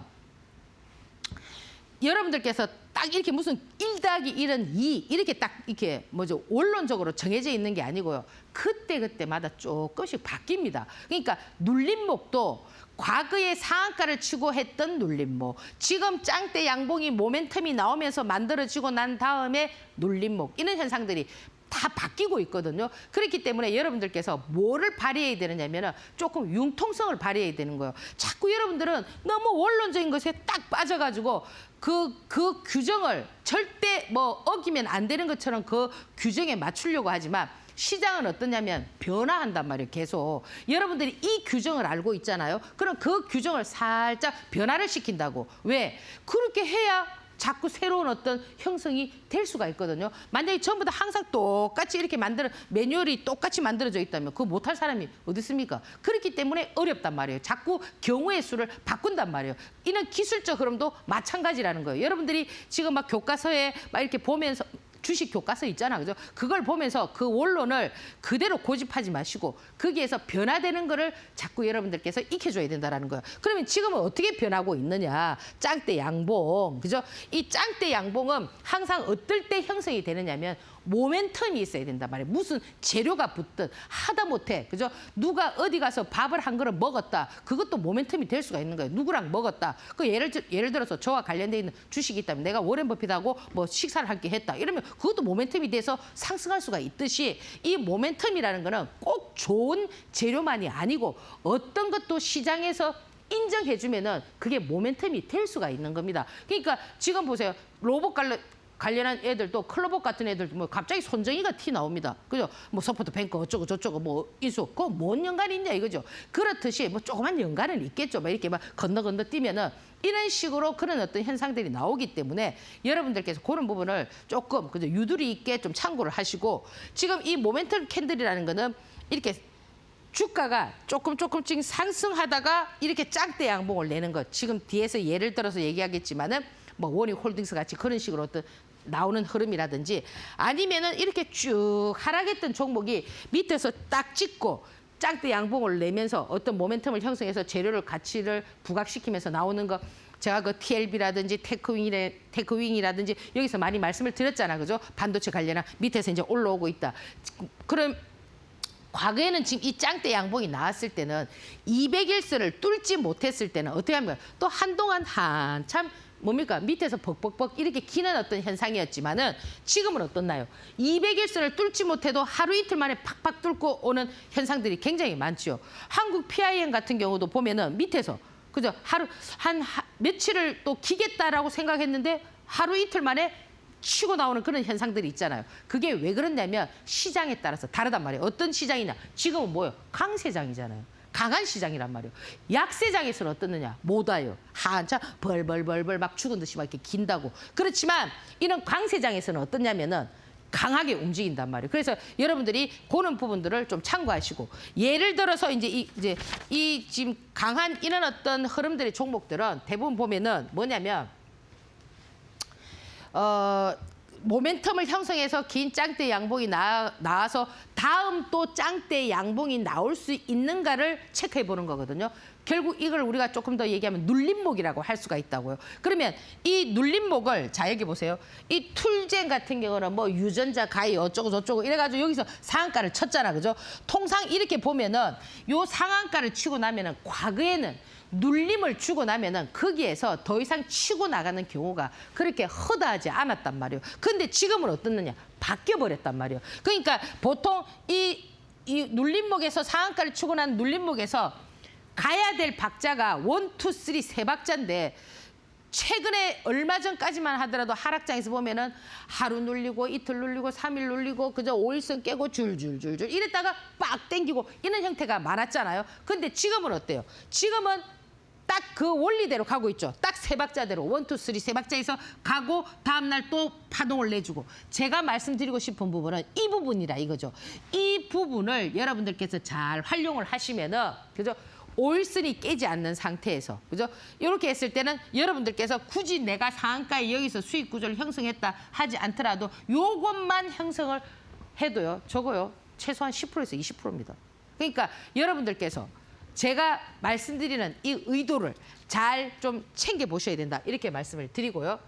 여러분들께서 딱 이렇게 무슨 1+1은 2 이렇게 딱 이렇게 뭐죠 원론적으로 정해져 있는 게 아니고요. 그때마다 조금씩 바뀝니다. 그러니까 눌림목도 과거에 상한가를 치고 했던 눌림목, 지금 짱대 양봉이 모멘텀이 나오면서 만들어지고 난 다음에 눌림목 이런 현상들이 다 바뀌고 있거든요. 그렇기 때문에 여러분들께서 뭐를 발휘해야 되느냐면은 조금 융통성을 발휘해야 되는 거예요. 자꾸 여러분들은 너무 원론적인 것에 딱 빠져가지고 그 규정을 절대 뭐 어기면 안 되는 것처럼 그 규정에 맞추려고 하지만 시장은 어떠냐면 변화한단 말이에요. 계속. 여러분들이 이 규정을 알고 있잖아요. 그럼 그 규정을 살짝 변화를 시킨다고. 왜? 그렇게 해야 자꾸 새로운 어떤 형성이 될 수가 있거든요. 만약에 전부 다 항상 똑같이 이렇게 매뉴얼이 똑같이 만들어져 있다면 그거 못할 사람이 어디 있습니까? 그렇기 때문에 어렵단 말이에요. 자꾸 경우의 수를 바꾼단 말이에요. 이런 기술적 흐름도 마찬가지라는 거예요. 여러분들이 지금 막 교과서에 막 이렇게 보면서 주식 교과서 있잖아, 그죠? 그걸 보면서 그 원론을 그대로 고집하지 마시고 거기에서 변화되는 거를 자꾸 여러분들께서 익혀줘야 된다라는 거예요. 그러면 지금은 어떻게 변하고 있느냐? 짱대 양봉, 그죠? 이 짱대 양봉은 항상 어떨 때 형성이 되느냐면 모멘텀이 있어야 된단 말이에요. 무슨 재료가 붙든 하다못해, 그죠? 누가 어디 가서 밥을 한 그릇 먹었다. 그것도 모멘텀이 될 수가 있는 거예요. 누구랑 먹었다. 그 예를 들어서 저와 관련돼 있는 주식이 있다면 내가 워렌 버핏하고 뭐 식사를 함께 했다. 이러면 그것도 모멘텀이 돼서 상승할 수가 있듯이 이 모멘텀이라는 거는 꼭 좋은 재료만이 아니고 어떤 것도 시장에서 인정해주면은 그게 모멘텀이 될 수가 있는 겁니다. 그러니까 지금 보세요. 로봇 관련한 애들도 클로버 같은 애들 뭐 갑자기 손정이가 티 나옵니다. 그죠? 뭐 소프트뱅크 어쩌고 저쩌고 뭐 인수 그거 뭔 연관이 있냐 이거죠. 그렇듯이 뭐 조그만 연관은 있겠죠. 막 이렇게 막 건너 뛰면은 이런 식으로 그런 어떤 현상들이 나오기 때문에 여러분들께서 그런 부분을 조금 그죠 유두리 있게 좀 참고를 하시고 지금 이 모멘텀 캔들이라는 거는 이렇게 주가가 조금씩 상승하다가 이렇게 짱대 양봉을 내는 것. 지금 뒤에서 예를 들어서 얘기하겠지만은 뭐 원익홀딩스 같이 그런 식으로 어떤 나오는 흐름이라든지 아니면은 이렇게 쭉 하락했던 종목이 밑에서 딱 찍고 짱대 양봉을 내면서 어떤 모멘텀을 형성해서 재료를 가치를 부각시키면서 나오는 거. 제가 그 TLB라든지 테크윙이라든지 여기서 많이 말씀을 드렸잖아, 그죠? 반도체 관련한 밑에서 이제 올라오고 있다. 그럼 과거에는 지금 이 짱대 양봉이 나왔을 때는 200일선을 뚫지 못했을 때는 어떻게 하면 또 한동안 한참 뭡니까? 밑에서 벅벅벅 이렇게 기는 어떤 현상이었지만은 지금은 어떻나요? 200일선을 뚫지 못해도 하루 이틀 만에 팍팍 뚫고 오는 현상들이 굉장히 많죠. 한국 PIM 같은 경우도 보면은 밑에서 그죠? 며칠을 또 기겠다라고 생각했는데 하루 이틀 만에 치고 나오는 그런 현상들이 있잖아요. 그게 왜 그러냐면 시장에 따라서 다르단 말이에요. 어떤 시장이냐? 지금은 뭐예요? 강세장이잖아요. 강한 시장이란 말이에요. 약세장에서는 어떻느냐? 못 와요. 한참 벌벌벌벌 막 죽은 듯이 막 이렇게 긴다고. 그렇지만 이런 강세장에서는 어떠냐면은 강하게 움직인단 말이에요. 그래서 여러분들이 그런 부분들을 좀 참고하시고 예를 들어서 이제 이 지금 강한 이런 어떤 흐름들의 종목들은 대부분 보면은 뭐냐면 모멘텀을 형성해서 긴 짱대 양봉이 나와서 다음 또 짱대 양봉이 나올 수 있는가를 체크해 보는 거거든요. 결국 이걸 우리가 조금 더 얘기하면 눌림목이라고 할 수가 있다고요. 그러면 이 눌림목을 자 여기 보세요. 이 툴젠 같은 경우는 뭐 유전자 가히 어쩌고 저쩌고 이래가지고 여기서 상한가를 쳤잖아, 그죠? 통상 이렇게 보면은 요 상한가를 치고 나면은 과거에는 눌림을 주고 나면은 거기에서 더 이상 치고 나가는 경우가 그렇게 허다하지 않았단 말이에요. 근데 지금은 어떻느냐? 바뀌어버렸단 말이에요. 그러니까 보통 이 눌림목에서 상한가를 치고 난 눌림목에서 가야 될 박자가 1, 2, 3 세 박자인데 최근에 얼마 전까지만 하더라도 하락장에서 보면은 하루 눌리고 이틀 눌리고 3일 눌리고 그저 5일선 깨고 줄줄줄줄 이랬다가 빡 땡기고 이런 형태가 많았잖아요. 근데 지금은 어때요? 지금은 딱 그 원리대로 가고 있죠. 딱 세 박자대로 1, 2, 3 세 박자에서 가고 다음날 또 파동을 내주고 제가 말씀드리고 싶은 부분은 이 부분이라 이거죠. 이 부분을 여러분들께서 잘 활용을 하시면은 그죠? 오일선이 깨지 않는 상태에서 그죠? 이렇게 했을 때는 여러분들께서 굳이 내가 상한가에 여기서 수익 구조를 형성했다 하지 않더라도 요것만 형성을 해도요. 저거요. 최소한 10%에서 20%입니다. 그러니까 여러분들께서 제가 말씀드리는 이 의도를 잘 좀 챙겨보셔야 된다. 이렇게 말씀을 드리고요.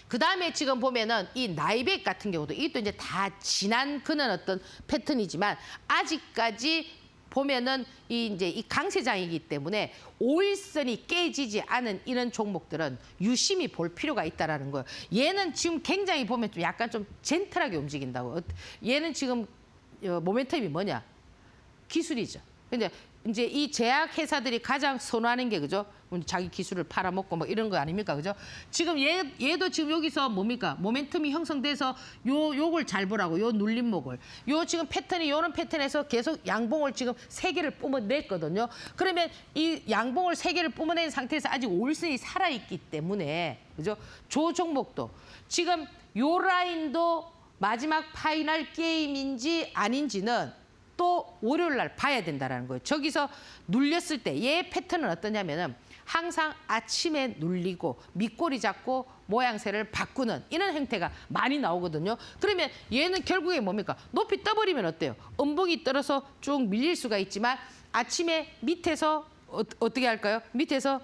그다음에 지금 보면은 이 나이백 같은 경우도 이것도 이제 다 지난 그는 어떤 패턴이지만 아직까지 보면은 이 강세장이기 때문에 5일선이 깨지지 않은 이런 종목들은 유심히 볼 필요가 있다라는 거예요. 얘는 지금 굉장히 보면 좀 약간 좀 젠틀하게 움직인다고. 얘는 지금 모멘텀이 뭐냐? 기술이죠. 근데 이제 이 제약 회사들이 가장 선호하는 게 그죠? 자기 기술을 팔아먹고 뭐 이런 거 아닙니까? 그죠? 지금 얘도 지금 여기서 뭡니까? 모멘텀이 형성돼서 요걸 잘 보라고. 요 눌림목을. 요 지금 패턴이 요런 패턴에서 계속 양봉을 지금 3개를 뿜어냈거든요. 그러면 이 양봉을 3개를 뿜어낸 상태에서 아직 5일선이 살아있기 때문에 그죠? 조 종목도 지금 요 라인도 마지막 파이널 게임인지 아닌지는 또 월요일 날 봐야 된다는 거예요. 저기서 눌렸을 때 얘 패턴은 어떠냐면은 항상 아침에 눌리고 밑꼬리 잡고 모양새를 바꾸는 이런 형태가 많이 나오거든요. 그러면 얘는 결국에 뭡니까? 높이 떠버리면 어때요? 음봉이 떨어서 쭉 밀릴 수가 있지만 아침에 밑에서 어떻게 할까요? 밑에서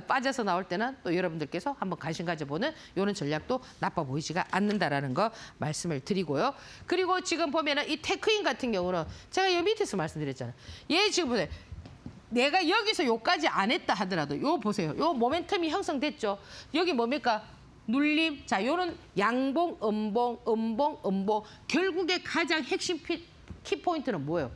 빠져서 나올 때는 또 여러분들께서 한번 관심 가져보는 이런 전략도 나빠 보이지가 않는다라는 거 말씀을 드리고요. 그리고 지금 보면은 이 테크인 같은 경우는 제가 여기 밑에서 말씀드렸잖아요. 얘 지금 보세요. 내가 여기서 요까지 안 했다 하더라도 요 보세요. 요 모멘텀이 형성됐죠. 여기 뭡니까? 눌림. 자, 요런 양봉, 음봉, 음봉, 음봉. 결국에 가장 핵심 키포인트는 뭐예요?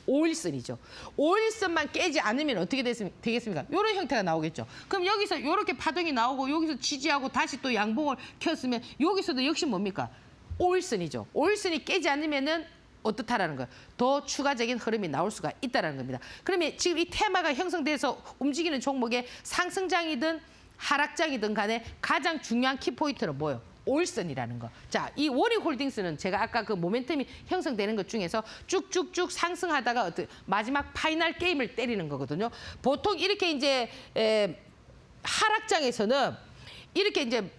5일선이죠. 5일선만 깨지 않으면 어떻게 되겠습니까? 이런 형태가 나오겠죠. 그럼 여기서 이렇게 파동이 나오고 여기서 지지하고 다시 또 양봉을 켰으면 여기서도 역시 뭡니까? 5일선이죠. 5일선이 깨지 않으면은 어떻다라는 거예요? 더 추가적인 흐름이 나올 수가 있다는 겁니다. 그러면 지금 이 테마가 형성돼서 움직이는 종목의 상승장이든 하락장이든 간에 가장 중요한 키포인트는 뭐예요? 5일선이라는 거. 자, 이 워링홀딩스는 제가 아까 그 모멘텀이 형성되는 것 중에서 쭉쭉쭉 상승하다가 마지막 파이널 게임을 때리는 거거든요. 보통 이렇게 이제 하락장에서는 이렇게 이제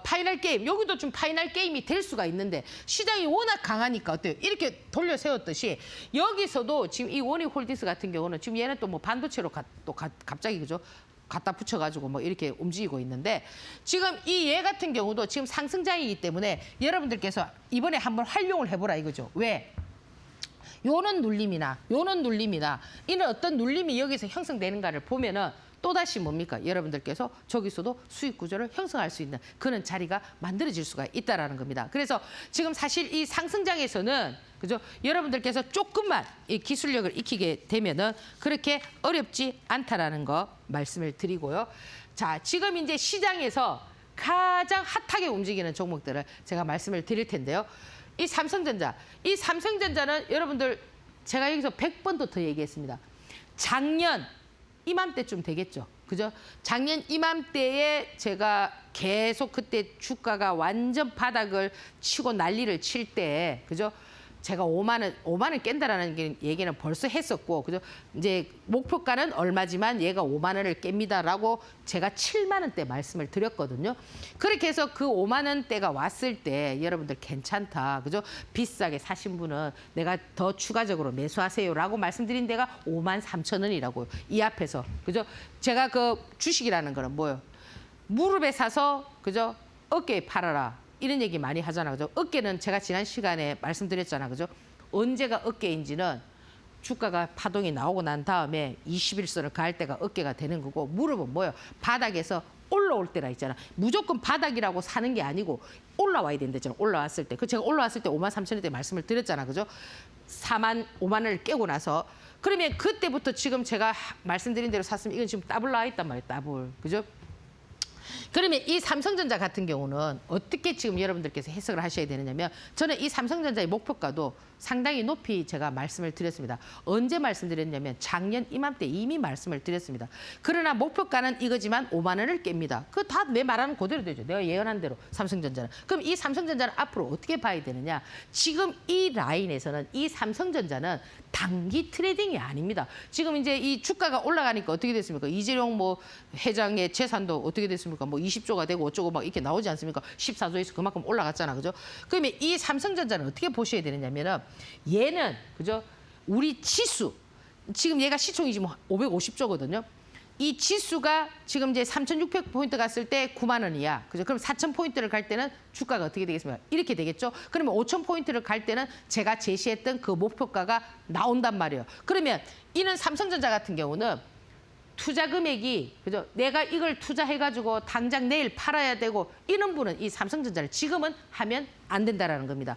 파이널 게임, 여기도 좀 파이널 게임이 될 수가 있는데 시장이 워낙 강하니까 어때요? 이렇게 돌려 세웠듯이 여기서도 지금 이 워링홀딩스 같은 경우는 지금 얘는 또 뭐 반도체로 또 갑자기 그죠? 갖다 붙여가지고 뭐 이렇게 움직이고 있는데 지금 이 얘 같은 경우도 지금 상승장이기 때문에 여러분들께서 이번에 한번 활용을 해보라 이거죠. 왜? 요런 눌림이나 요런 눌림이나 이런 어떤 눌림이 여기서 형성되는가를 보면은 또다시 뭡니까? 여러분들께서 저기서도 수익 구조를 형성할 수 있는 그런 자리가 만들어질 수가 있다라는 겁니다. 그래서 지금 사실 이 상승장에서는 그죠? 여러분들께서 조금만 이 기술력을 익히게 되면은 그렇게 어렵지 않다라는 거 말씀을 드리고요. 자, 지금 이제 시장에서 가장 핫하게 움직이는 종목들을 제가 말씀을 드릴 텐데요. 이 삼성전자. 이 삼성전자는 여러분들 제가 여기서 100번도 더 얘기했습니다. 작년 이맘때쯤 되겠죠. 그죠? 작년 이맘때에 제가 계속 그때 주가가 완전 바닥을 치고 난리를 칠 때, 그죠? 제가 5만 원 깬다라는 얘기는 벌써 했었고, 그죠? 이제 목표가는 얼마지만 얘가 5만 원을 깹니다라고 제가 7만 원대 말씀을 드렸거든요. 그렇게 해서 그 5만 원대가 왔을 때 여러분들 괜찮다, 그죠? 비싸게 사신 분은 내가 더 추가적으로 매수하세요라고 말씀드린 데가 5만 3천 원이라고요. 이 앞에서, 그죠? 제가 그 주식이라는 거는 뭐예요? 무릎에 사서, 그죠? 어깨에 팔아라. 이런 얘기 많이 하잖아, 그죠? 어깨는 제가 지난 시간에 말씀드렸잖아, 그죠? 언제가 어깨인지는 주가가 파동이 나오고 난 다음에 21선을 가할 때가 어깨가 되는 거고, 무릎은 뭐예요? 바닥에서 올라올 때라 있잖아. 무조건 바닥이라고 사는 게 아니고 올라와야 된다잖아. 올라왔을 때. 그 제가 올라왔을 때 5만 3천 원대 말씀을 드렸잖아, 그죠? 5만 원을 깨고 나서 그러면 그때부터 지금 제가 말씀드린 대로 샀으면 이건 지금 더블 나와 있단 말이에요, 더블, 그죠? 그러면 이 삼성전자 같은 경우는 어떻게 지금 여러분들께서 해석을 하셔야 되느냐면, 저는 이 삼성전자의 목표가도 상당히 높이 제가 말씀을 드렸습니다. 언제 말씀드렸냐면 작년 이맘때 이미 말씀을 드렸습니다. 그러나 목표가는 이거지만 5만 원을 깹니다. 그거 다 내 말하는 그대로 되죠. 내가 예언한 대로 삼성전자는. 그럼 이 삼성전자는 앞으로 어떻게 봐야 되느냐. 지금 이 라인에서는 이 삼성전자는 단기 트레이딩이 아닙니다. 지금 이제 이 주가가 올라가니까 어떻게 됐습니까? 이재용 뭐 회장의 재산도 어떻게 됐습니까? 뭐 20조가 되고 어쩌고 막 이렇게 나오지 않습니까? 14조에서 그만큼 올라갔잖아, 그죠? 그러면 이 삼성전자는 어떻게 보셔야 되느냐면은 얘는, 그죠? 우리 지수, 지금 얘가 시총이 지금 550조거든요. 이 지수가 지금 이제 3,600포인트 갔을 때 9만 원이야. 그죠? 그럼 4,000포인트를 갈 때는 주가가 어떻게 되겠습니까? 이렇게 되겠죠? 그러면 5,000포인트를 갈 때는 제가 제시했던 그 목표가가 나온단 말이에요. 그러면 이는 삼성전자 같은 경우는 투자 금액이, 그죠? 내가 이걸 투자해가지고 당장 내일 팔아야 되고 이런 분은 이 삼성전자를 지금은 하면 안 된다라는 겁니다.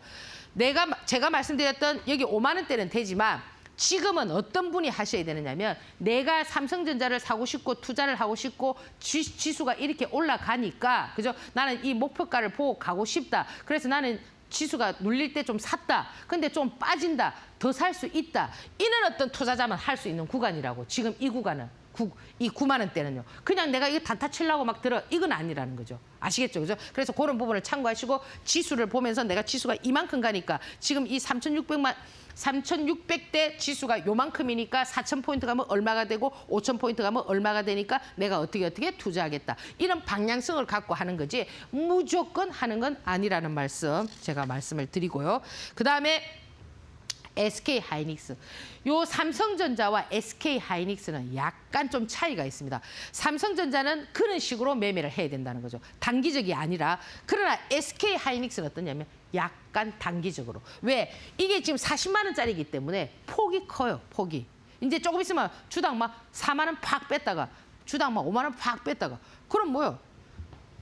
제가 말씀드렸던 여기 5만 원대는 되지만 지금은 어떤 분이 하셔야 되느냐면, 내가 삼성전자를 사고 싶고 투자를 하고 싶고 지수가 이렇게 올라가니까, 그죠? 나는 이 목표가를 보고 가고 싶다. 그래서 나는 지수가 눌릴 때 좀 샀다. 근데 좀 빠진다. 더 살 수 있다. 이런 어떤 투자자만 할 수 있는 구간이라고. 지금 이 구간은. 이 9만 원대는요. 그냥 내가 이거 단타 치려고 막 들어. 이건 아니라는 거죠. 아시겠죠? 그죠? 그래서 그런 부분을 참고하시고 지수를 보면서 내가 지수가 이만큼 가니까 지금 이 3,600대 지수가 요만큼이니까 4,000포인트 가면 얼마가 되고 5,000포인트 가면 얼마가 되니까 내가 어떻게 투자하겠다. 이런 방향성을 갖고 하는 거지 무조건 하는 건 아니라는 말씀 제가 말씀을 드리고요. 그다음에 SK 하이닉스. 요 삼성전자와 SK 하이닉스는 약간 좀 차이가 있습니다. 삼성전자는 그런 식으로 매매를 해야 된다는 거죠. 단기적이 아니라. 그러나 SK 하이닉스는 어떠냐면 약간 단기적으로. 왜? 이게 지금 40만 원짜리이기 때문에 폭이 커요, 폭이. 이제 조금 있으면 주당 막 4만 원 팍 뺐다가 주당 막 5만 원 팍 뺐다가 그럼 뭐요?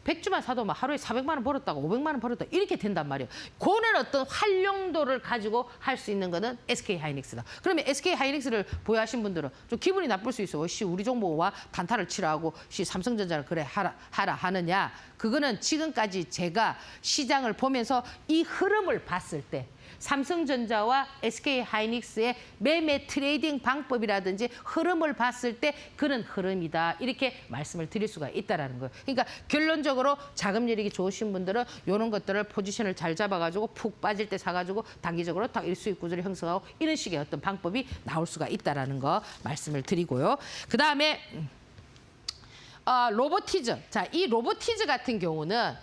100주만 사도 막 하루에 400만 원 벌었다가 500만 원 벌었다 이렇게 된단 말이에요. 그런 어떤 활용도를 가지고 할 수 있는 거는 SK 하이닉스다. 그러면 SK 하이닉스를 보유하신 분들은 좀 기분이 나쁠 수 있어요. 씨, 우리 정보와 단타를 치라고 씨 삼성전자를 그래 하라 하느냐. 그거는 지금까지 제가 시장을 보면서 이 흐름을 봤을 때 삼성전자와 SK 하이닉스의 매매 트레이딩 방법이라든지 흐름을 봤을 때 그런 흐름이다. 이렇게 말씀을 드릴 수가 있다라는 거예요. 그러니까 결론적으로 자금여력이 좋으신 분들은 이런 것들을 포지션을 잘 잡아가지고 푹 빠질 때 사가지고 단기적으로 딱 일수익 구조를 형성하고 이런 식의 어떤 방법이 나올 수가 있다라는 거 말씀을 드리고요. 그다음에 로보티즈. 자, 이 로보티즈 같은 경우는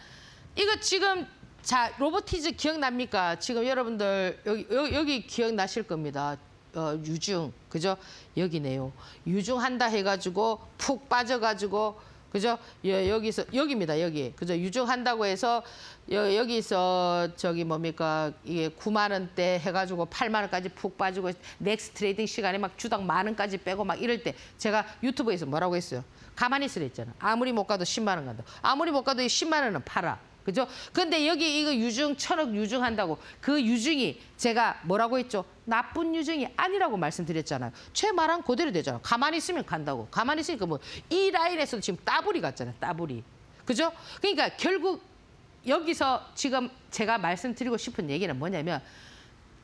이거 지금 자, 로보티즈 기억납니까? 지금 여러분들 여기 기억나실 겁니다. 유중, 그죠? 여기네요. 유중한다 해가지고 푹 빠져가지고 그죠? 여기서 여기입니다. 여기. 그죠? 유증한다고 해서 여기서 저기 뭡니까? 이게 9만 원대 해가지고 8만 원까지 푹 빠지고 넥스트 트레이딩 시간에 막 주당 1만 원까지 빼고 막 이럴 때 제가 유튜브에서 뭐라고 했어요? 가만히 있으라 했잖아. 아무리 못 가도 10만 원 간다. 아무리 못 가도 10만 원은 팔아. 그죠? 근데 여기 이거 유증 1,000억 유증한다고 그 유증이 제가 뭐라고 했죠? 나쁜 유증이 아니라고 말씀드렸잖아요. 제 말한 그대로 되잖아. 가만히 있으면 간다고. 가만히 있으니까 뭐 이 라인에서도 지금 따블이 갔잖아요. 따블이. 그죠? 그러니까 결국 여기서 지금 제가 말씀드리고 싶은 얘기는 뭐냐면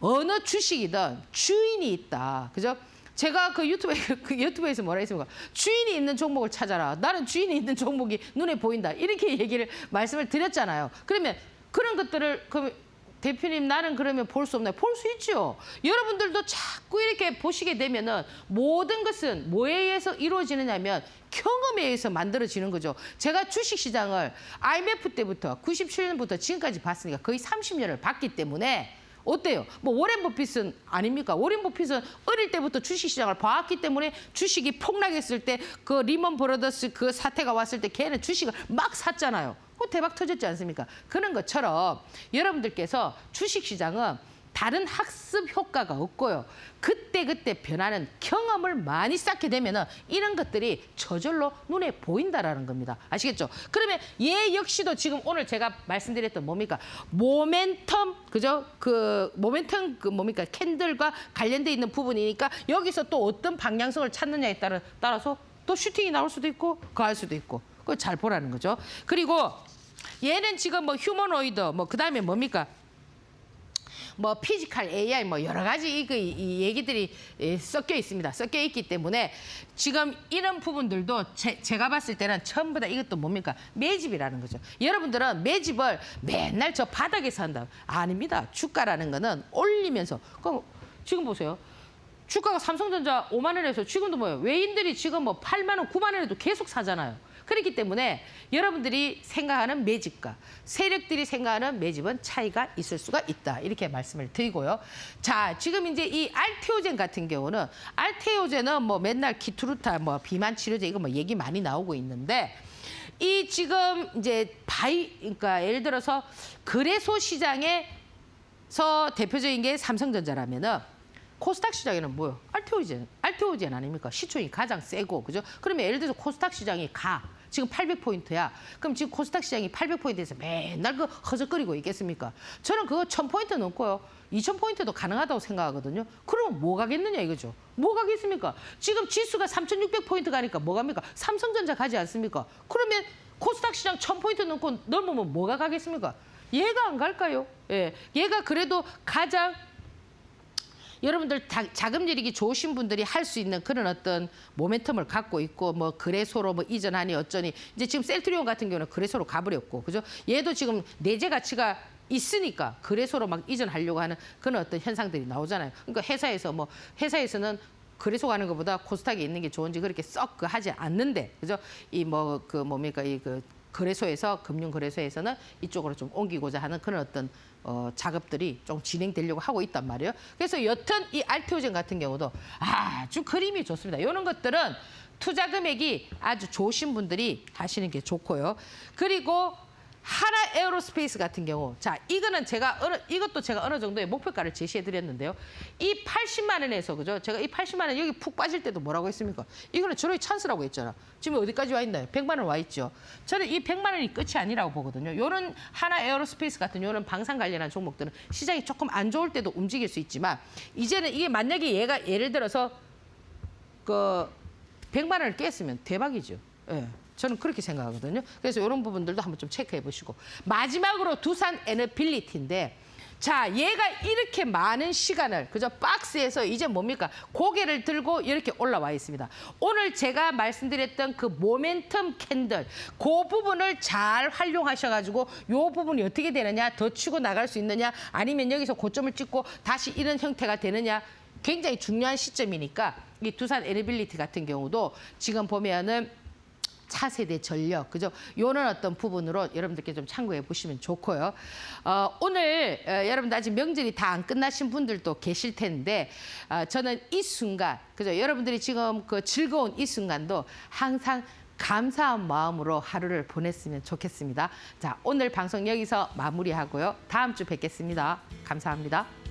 어느 주식이든 주인이 있다. 그죠? 제가 그 유튜브에서 뭐라 했습니까? 주인이 있는 종목을 찾아라. 나는 주인이 있는 종목이 눈에 보인다. 이렇게 얘기를 말씀을 드렸잖아요. 그러면 그런 것들을 그럼 대표님 나는 그러면 볼 수 없나요? 볼 수 있죠. 여러분들도 자꾸 이렇게 보시게 되면은 모든 것은 뭐에 의해서 이루어지느냐면 경험에 의해서 만들어지는 거죠. 제가 주식시장을 IMF 때부터 97년부터 지금까지 봤으니까 거의 30년을 봤기 때문에 어때요? 뭐 워렌 버핏은 아닙니까? 워렌 버핏은 어릴 때부터 주식시장을 봐왔기 때문에 주식이 폭락했을 때 그 리먼 브러더스 그 사태가 왔을 때 걔는 주식을 막 샀잖아요. 그 대박 터졌지 않습니까? 그런 것처럼 여러분들께서 주식시장은 다른 학습 효과가 없고요. 그때그때 변하는 경험을 많이 쌓게 되면은 이런 것들이 저절로 눈에 보인다라는 겁니다. 아시겠죠? 그러면 얘 역시도 지금 오늘 제가 말씀드렸던 뭡니까? 모멘텀, 그죠? 그 모멘텀 그 뭡니까? 캔들과 관련돼 있는 부분이니까 여기서 또 어떤 방향성을 찾느냐에 따라서 또 슈팅이 나올 수도 있고 그할 수도 있고 그걸 잘 보라는 거죠. 그리고 얘는 지금 뭐 휴머노이드 뭐 그다음에 뭡니까? 뭐 피지컬 AI 뭐 여러 가지 이 얘기들이 섞여 있습니다. 섞여 있기 때문에 지금 이런 부분들도 제가 봤을 때는 전부 다 이것도 뭡니까? 매집이라는 거죠. 여러분들은 매집을 맨날 저 바닥에서 한다. 아닙니다. 주가라는 거는 올리면서 그럼 지금 보세요. 주가가 삼성전자 5만 원에서 지금도 뭐예요? 외인들이 지금 뭐 8만 원, 9만 원에도 계속 사잖아요. 그렇기 때문에 여러분들이 생각하는 매집과 세력들이 생각하는 매집은 차이가 있을 수가 있다. 이렇게 말씀을 드리고요. 자, 지금 이제 이 알테오젠 같은 경우는 알테오젠은 뭐 맨날 키투르타, 뭐 비만 치료제 이거 뭐 얘기 많이 나오고 있는데 이 지금 이제 그러니까 예를 들어서 거래소 시장에서 대표적인 게 삼성전자라면은 코스닥 시장에는 뭐요? 알테오젠 아닙니까? 시총이 가장 세고, 그죠? 그러면 예를 들어서 코스닥 시장이 지금 800포인트야. 그럼 지금 코스닥 시장이 800포인트에서 맨날 그 허적거리고 있겠습니까? 저는 그거 1000포인트 넘고요. 2000포인트도 가능하다고 생각하거든요. 그러면 뭐 가겠느냐 이거죠. 뭐 가겠습니까? 지금 지수가 3600포인트 가니까 뭐 갑니까? 삼성전자 가지 않습니까? 그러면 코스닥 시장 1000포인트 넘으면 뭐가 가겠습니까? 얘가 안 갈까요? 예, 얘가 그래도 가장 여러분들 자금질이기 좋으신 분들이 할 수 있는 그런 어떤 모멘텀을 갖고 있고 뭐 거래소로 뭐 이전하니 어쩌니 이제 지금 셀트리온 같은 경우는 거래소로 가버렸고 그죠? 얘도 지금 내재 가치가 있으니까 거래소로 막 이전하려고 하는 그런 어떤 현상들이 나오잖아요. 그러니까 회사에서는 거래소 가는 것보다 코스닥에 있는 게 좋은지 그렇게 썩 하지 않는데 그죠? 이 뭐 그 뭡니까 이 그 거래소에서 금융거래소에서는 이쪽으로 좀 옮기고자 하는 그런 어떤 작업들이 좀 진행되려고 하고 있단 말이에요. 그래서 여튼 이 알테오젠 같은 경우도 아주 그림이 좋습니다. 이런 것들은 투자 금액이 아주 좋으신 분들이 하시는 게 좋고요. 그리고 하나 에어로스페이스 같은 경우, 자 이것도 제가 어느 정도의 목표가를 제시해드렸는데요. 이 80만 원에서 그죠? 제가 이 80만 원 여기 푹 빠질 때도 뭐라고 했습니까? 이거는 저의 찬스라고 했잖아. 지금 어디까지 와 있나요? 100만 원 와 있죠. 저는 이 100만 원이 끝이 아니라고 보거든요. 이런 하나 에어로스페이스 같은 이런 방산 관련한 종목들은 시장이 조금 안 좋을 때도 움직일 수 있지만 이제는 이게 만약에 얘가 예를 들어서 그 100만 원을 깼으면 대박이죠. 예. 저는 그렇게 생각하거든요. 그래서 이런 부분들도 한번 좀 체크해 보시고. 마지막으로 두산 에너빌리티인데 자, 얘가 이렇게 많은 시간을 그저 박스에서 이제 뭡니까? 고개를 들고 이렇게 올라와 있습니다. 오늘 제가 말씀드렸던 그 모멘텀 캔들 그 부분을 잘 활용하셔가지고 이 부분이 어떻게 되느냐? 더 치고 나갈 수 있느냐? 아니면 여기서 고점을 찍고 다시 이런 형태가 되느냐? 굉장히 중요한 시점이니까 이 두산 에너빌리티 같은 경우도 지금 보면은 차세대 전력, 그죠? 요런 어떤 부분으로 여러분들께 좀 참고해 보시면 좋고요. 오늘 여러분들 아직 명절이 다 안 끝나신 분들도 계실 텐데 저는 이 순간, 그죠? 여러분들이 지금 그 즐거운 이 순간도 항상 감사한 마음으로 하루를 보냈으면 좋겠습니다. 자, 오늘 방송 여기서 마무리하고요. 다음 주 뵙겠습니다. 감사합니다.